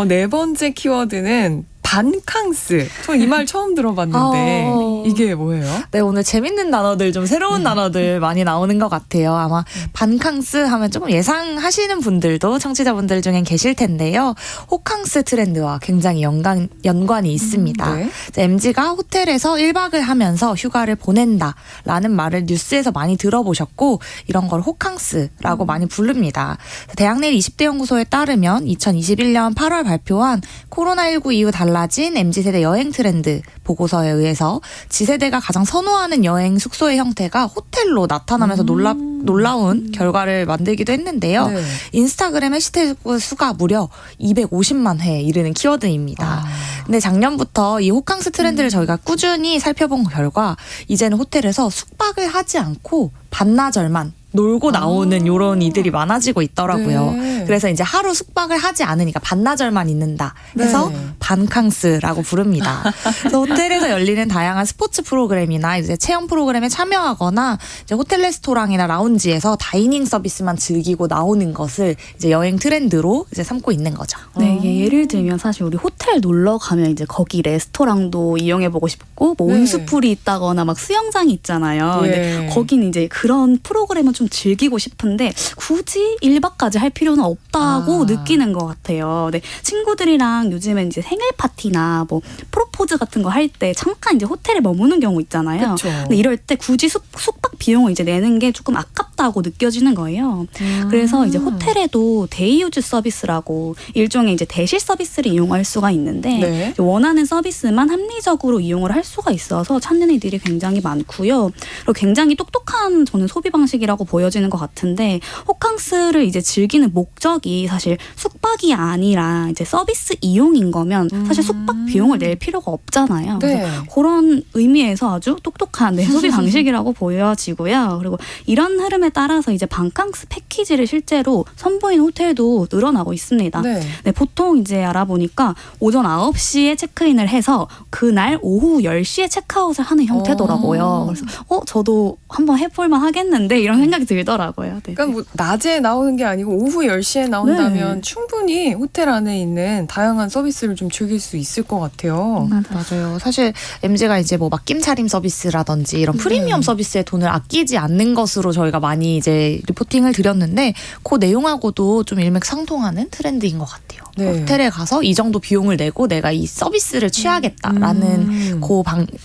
네 번째 키워드는 반캉스. 저 이 말 처음 들어봤는데 이게 뭐예요? 네, 오늘 재밌는 단어들 좀 새로운 단어들 많이 나오는 것 같아요. 아마 반캉스 하면 조금 예상하시는 분들도 청취자분들 중엔 계실 텐데요. 호캉스 트렌드와 굉장히 연관이 있습니다. 네. MZ가 호텔에서 1박을 하면서 휴가를 보낸다라는 말을 뉴스에서 많이 들어보셨고 이런 걸 호캉스라고 많이 부릅니다. 대학내일 20대 연구소에 따르면 2021년 8월 발표한 코로나19 이후 달라진 MZ세대 여행 트렌드 보고서에 의해서 지세대가 가장 선호하는 여행 숙소의 형태가 호텔로 나타나면서 놀라운 결과를 만들기도 했는데요. 네. 인스타그램 해시태그 수가 무려 250만 회에 이르는 키워드입니다. 근데 작년부터 이 호캉스 트렌드를 저희가 꾸준히 살펴본 결과 이제는 호텔에서 숙박을 하지 않고 반나절만 놀고 나오는 이런 이들이 많아지고 있더라고요. 네. 그래서 이제 하루 숙박을 하지 않으니까 반나절만 있는다 해서 네. 반캉스라고 부릅니다. 그래서 호텔에서 열리는 다양한 스포츠 프로그램이나 이제 체험 프로그램에 참여하거나 이제 호텔 레스토랑이나 라운지에서 다이닝 서비스만 즐기고 나오는 것을 이제 여행 트렌드로 이제 삼고 있는 거죠. 네, 이게 예를 들면 사실 우리 호텔 놀러 가면 이제 거기 레스토랑도 이용해보고 싶고 뭐 네. 온수풀이 있다거나 막 수영장이 있잖아요. 네. 근데 거기는 이제 그런 프로그램은 좀 즐기고 싶은데 굳이 1박까지 할 필요는 없다고 느끼는 것 같아요. 네, 친구들이랑 요즘엔 이제 생일 파티나 뭐 프로포즈 같은 거 할 때 잠깐 이제 호텔에 머무는 경우 있잖아요. 그쵸. 근데 이럴 때 굳이 숙박 비용을 이제 내는 게 조금 아깝다고 느껴지는 거예요. 그래서 이제 호텔에도 데이유즈 서비스라고 일종의 이제 대실 서비스를 이용할 수가 있는데 네. 원하는 서비스만 합리적으로 이용을 할 수가 있어서 찾는 이들이 굉장히 많고요. 그리고 굉장히 똑똑한 저는 소비 방식이라고 보여지는 것 같은데 호캉스를 이제 즐기는 목적이 사실 숙박이 아니라 이제 서비스 이용인 거면 사실 숙박 비용을 낼 필요가 없잖아요. 네. 그래서 그런 의미에서 아주 똑똑한 소비 방식이라고 보여지고요. 그리고 이런 흐름에 따라서 이제 바캉스 패키지를 실제로 선보이는 호텔도 늘어나고 있습니다. 네. 네, 보통 이제 알아보니까 오전 9시에 체크인을 해서 그날 오후 10시에 체크아웃을 하는 형태더라고요. 그래서 저도 한번 해볼만 하겠는데 이런 생각이 들더라고요. 네. 그러니까 뭐 낮에 나오는 게 아니고 오후 10시에 나온다면 네. 충분히 호텔 안에 있는 다양한 서비스를 좀 즐길 수 있을 것 같아요. 맞아요. 사실 MG가 이제 뭐 맡김 차림 서비스라든지 이런 프리미엄 서비스에 돈을 아끼지 않는 것으로 저희가 많이 이제 리포팅을 드렸는데 그 내용하고도 좀 일맥상통하는 트렌드인 것 같아요. 네. 호텔에 가서 이 정도 비용을 내고 내가 이 서비스를 취하겠다라는 그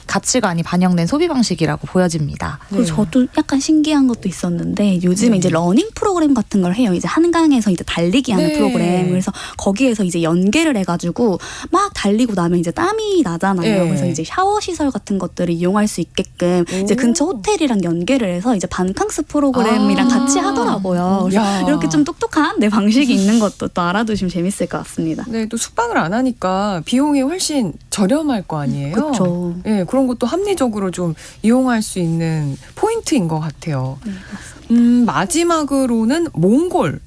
가치관이 반영된 소비 방식이라고 보여집니다. 그리고 저도 약간 신기한 것도 있었는데 요즘에 이제 러닝 프로그램 같은 걸 해요. 이제 한강에서 이제 달리기 하는 네. 프로그램. 그래서 거기에서 이제 연계를 해가지고 막 달리고 나면 이제 땀이 나잖아요. 네. 그래서 이제 샤워 시설 같은 것들을 이용할 수 있게끔 이제 근처 호텔이랑 연계를 해서 이제 바캉스 프로그램이랑 같이 하더라고요. 그래서 야. 이렇게 좀 똑똑한 방식이 있는 것도 또 알아두시면 재밌을 것 같습니다. 네, 또 숙박을 안 하니까 비용이 훨씬 저렴할 거 아니에요. 그렇죠. 네, 그런 것도 합리적으로 좀 이용할 수 있는 포인트인 것 같아요. 마지막으로는 몽골.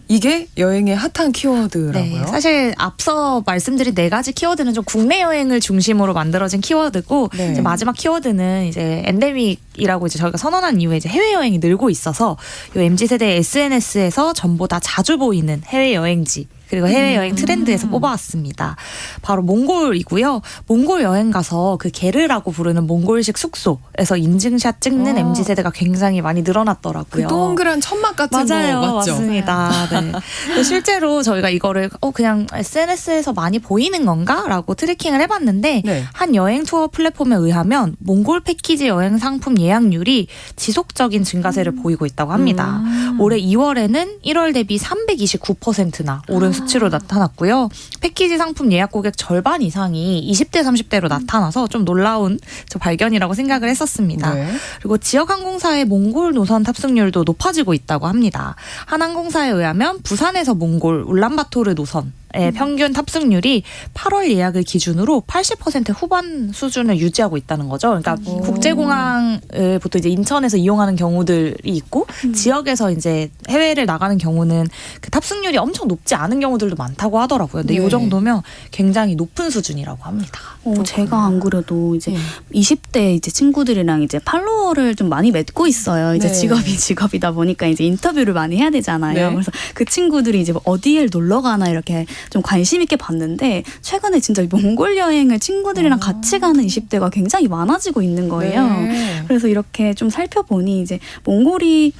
이게 여행의 핫한 키워드라고요? 네, 사실 앞서 말씀드린 4가지 키워드는 좀 국내 여행을 중심으로 만들어진 키워드고 네. 이제 마지막 키워드는 이제 엔데믹이라고 이제 저희가 선언한 이후에 이제 해외 여행이 늘고 있어서 요 MZ 세대 SNS에서 전보다 자주 보이는 해외 여행지 그리고 해외여행 트렌드에서 뽑아왔습니다. 바로 몽골이고요. 몽골 여행 가서 그 게르라고 부르는 몽골식 숙소에서 인증샷 찍는 MZ세대가 굉장히 많이 늘어났더라고요. 그 동그란 천막 같은 맞아요. 거 맞죠? 맞습니다. 네. 근데 실제로 저희가 이거를 그냥 SNS에서 많이 보이는 건가? 라고 트래킹을 해봤는데 네. 한 여행 투어 플랫폼에 의하면 몽골 패키지 여행 상품 예약률이 지속적인 증가세를 보이고 있다고 합니다. 올해 2월에는 1월 대비 329%나 오른 수치로 나타났고요. 패키지 상품 예약 고객 절반 이상이 20대, 30대로 나타나서 좀 놀라운 발견이라고 생각을 했었습니다. 네. 그리고 지역 항공사의 몽골 노선 탑승률도 높아지고 있다고 합니다. 한 항공사에 의하면 부산에서 몽골 울란바토르 노선 평균 탑승률이 8월 예약을 기준으로 80% 후반 수준을 유지하고 있다는 거죠. 그러니까 국제공항을 보통 이제 인천에서 이용하는 경우들이 있고 지역에서 이제 해외를 나가는 경우는 그 탑승률이 엄청 높지 않은 경우들도 많다고 하더라고요. 근데 네. 이 정도면 굉장히 높은 수준이라고 합니다. 제가 안 그래도 이제 20대 이제 친구들이랑 이제 팔로워를 좀 많이 맺고 있어요. 이제 네. 직업이다 보니까 이제 인터뷰를 많이 해야 되잖아요. 네. 그래서 그 친구들이 이제 어디에 놀러 가나 이렇게 좀 관심 있게 봤는데 최근에 진짜 몽골 여행을 친구들이랑 같이 가는 20대가 굉장히 많아지고 있는 거예요. 네. 그래서 이렇게 좀 살펴보니 이제 몽골이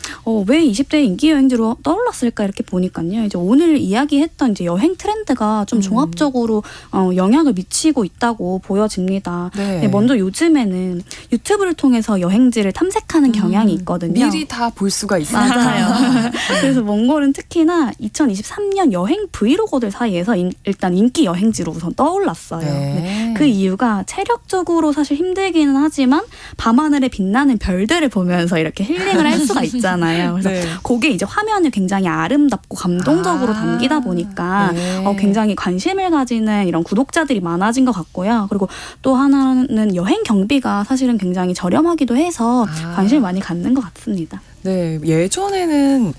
왜 20대 인기 여행지로 떠올랐을까 이렇게 보니까요. 이제 오늘 이야기했던 이제 여행 트렌드가 좀 종합적으로 영향을 미치고 있다고 보여집니다. 네. 네, 먼저 요즘에는 유튜브를 통해서 여행지를 탐색하는 경향이 있거든요. 미리 다 볼 수가 있어요. 맞아요. 그래서 몽골은 특히나 2023년 여행 브이로거들 사이에서 일단 인기 여행지로 우선 떠올랐어요. 네. 그 이유가 체력적으로 사실 힘들기는 하지만 밤하늘에 빛나는 별들을 보면서 이렇게 힐링을 할 수가 있잖아요. 그래서 네. 그게 이제 화면을 굉장히 아름답고 감동적으로 담기다 보니까 네. 굉장히 관심을 가지는 이런 구독자들이 많아진 것 같고요. 그리고 또 하나는 여행 경비가 사실은 굉장히 저렴하기도 해서 관심을 많이 갖는 것 같습니다. 네, 예전에는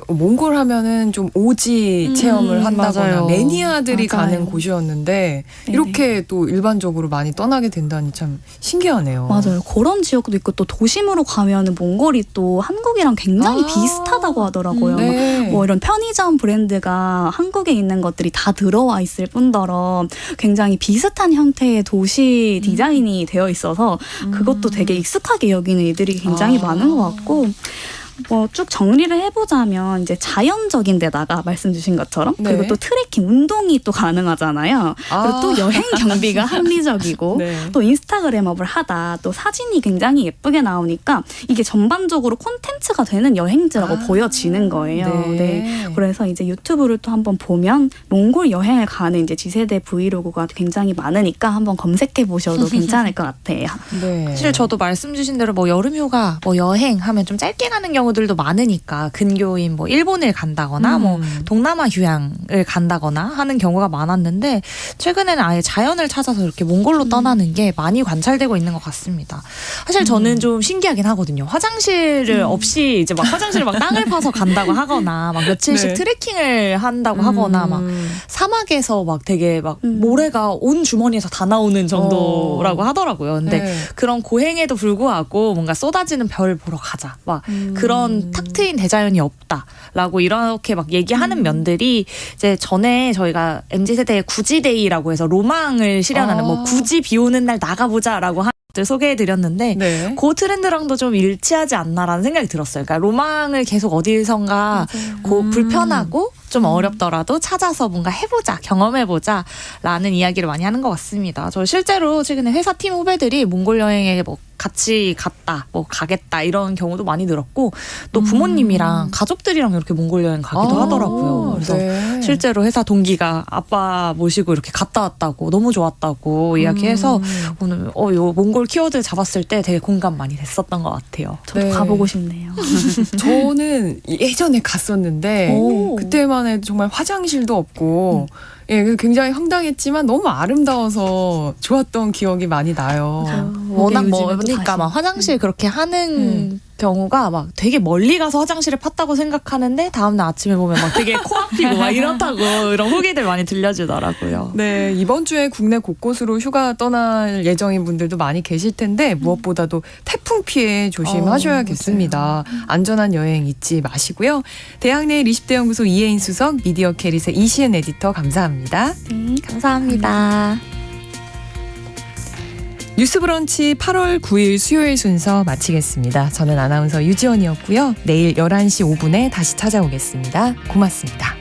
몽골 하면은 좀 오지 체험을 한다거나 맞아요. 매니아들이 맞아요. 가는 곳이었는데 이렇게 또 일반적으로 많이 떠나게 된다니 참 신기하네요. 맞아요. 그런 지역도 있고 또 도심으로 가면은 몽골이 또 한국이랑 굉장히 비슷하다고 하더라고요. 네. 뭐 이런 편의점 브랜드가 한국에 있는 것들이 다 들어와 있을 뿐더러 굉장히 비슷한 형태의 도시 디자인이 되어 있어서 그것도 되게 익숙하게 여기는 이들이 굉장히 많은 것 같고 쭉 정리를 해보자면 이제 자연적인 데다가 말씀 주신 것처럼 네. 그리고 또 트레킹 운동이 또 가능하잖아요. 그리고 또 여행 경비가 합리적이고 네. 또 인스타그램업을 하다 또 사진이 굉장히 예쁘게 나오니까 이게 전반적으로 콘텐츠가 되는 여행지라고 보여지는 거예요. 네. 그래서 이제 유튜브를 또 한번 보면 몽골 여행을 가는 이제 G세대 브이로그가 굉장히 많으니까 한번 검색해 보셔도 괜찮을 것 같아요. 네. 사실 저도 말씀 주신 대로 뭐 여름휴가, 뭐 여행 하면 좀 짧게 가는 경우도 경우들도 많으니까 근교인 뭐 일본을 간다거나 뭐 동남아 휴양을 간다거나 하는 경우가 많았는데 최근에는 아예 자연을 찾아서 이렇게 몽골로 떠나는 게 많이 관찰되고 있는 것 같습니다. 사실 저는 좀 신기하긴 하거든요. 화장실을 없이 이제 막 화장실을 막 땅을 파서 간다고 하거나 막 며칠씩 네. 트레킹을 한다고 하거나 막 사막에서 막 되게 막 모래가 온 주머니에서 다 나오는 정도라고 하더라고요. 근데 네. 그런 고행에도 불구하고 뭔가 쏟아지는 별 보러 가자. 막 그런 탁 트인 대자연이 없다라고 이렇게 막 얘기하는 면들이 이제 전에 저희가 MZ세대의 구지데이라고 해서 로망을 실현하는 뭐 굳이 비 오는 날 나가보자라고 하는 것들 소개해드렸는데 네. 그 트렌드랑도 좀 일치하지 않나라는 생각이 들었어요. 그러니까 로망을 계속 어디선가 불편하고 좀 어렵더라도 찾아서 뭔가 해보자, 경험해보자 라는 이야기를 많이 하는 것 같습니다. 저 실제로 최근에 회사 팀 후배들이 몽골 여행에 뭐 같이 갔다, 뭐 가겠다 이런 경우도 많이 늘었고 또 부모님이랑 가족들이랑 이렇게 몽골 여행 가기도 하더라고요. 그래서 네. 실제로 회사 동기가 아빠 모시고 이렇게 갔다 왔다고 너무 좋았다고 이야기해서 오늘 요 몽골 키워드 잡았을 때 되게 공감 많이 됐었던 것 같아요. 저도 네. 가보고 싶네요. 저는 예전에 갔었는데 오. 그때만 해도 정말 화장실도 없고 예, 그래서 굉장히 황당했지만 너무 아름다워서 좋았던 기억이 많이 나요. 워낙 요즘에 또 멀으니까 다시. 막 화장실 그렇게 하는 경우가 막 되게 멀리 가서 화장실을 팠다고 생각하는데 다음날 아침에 보면 막 되게 코앞이고 막 이렇다고 이런 후기들 많이 들려주더라고요. 네, 이번 주에 국내 곳곳으로 휴가 떠날 예정인 분들도 많이 계실 텐데 무엇보다도 태풍 피해 조심하셔야겠습니다. 안전한 여행 잊지 마시고요. 대학내일 20대 연구소 이혜인 수석, 미디어 캐릿의 이시은 에디터 감사합니다. 네, 감사합니다. 뉴스브런치 8월 9일 수요일 순서 마치겠습니다. 저는 아나운서 유지원이었고요. 내일 11시 5분에 다시 찾아오겠습니다. 고맙습니다.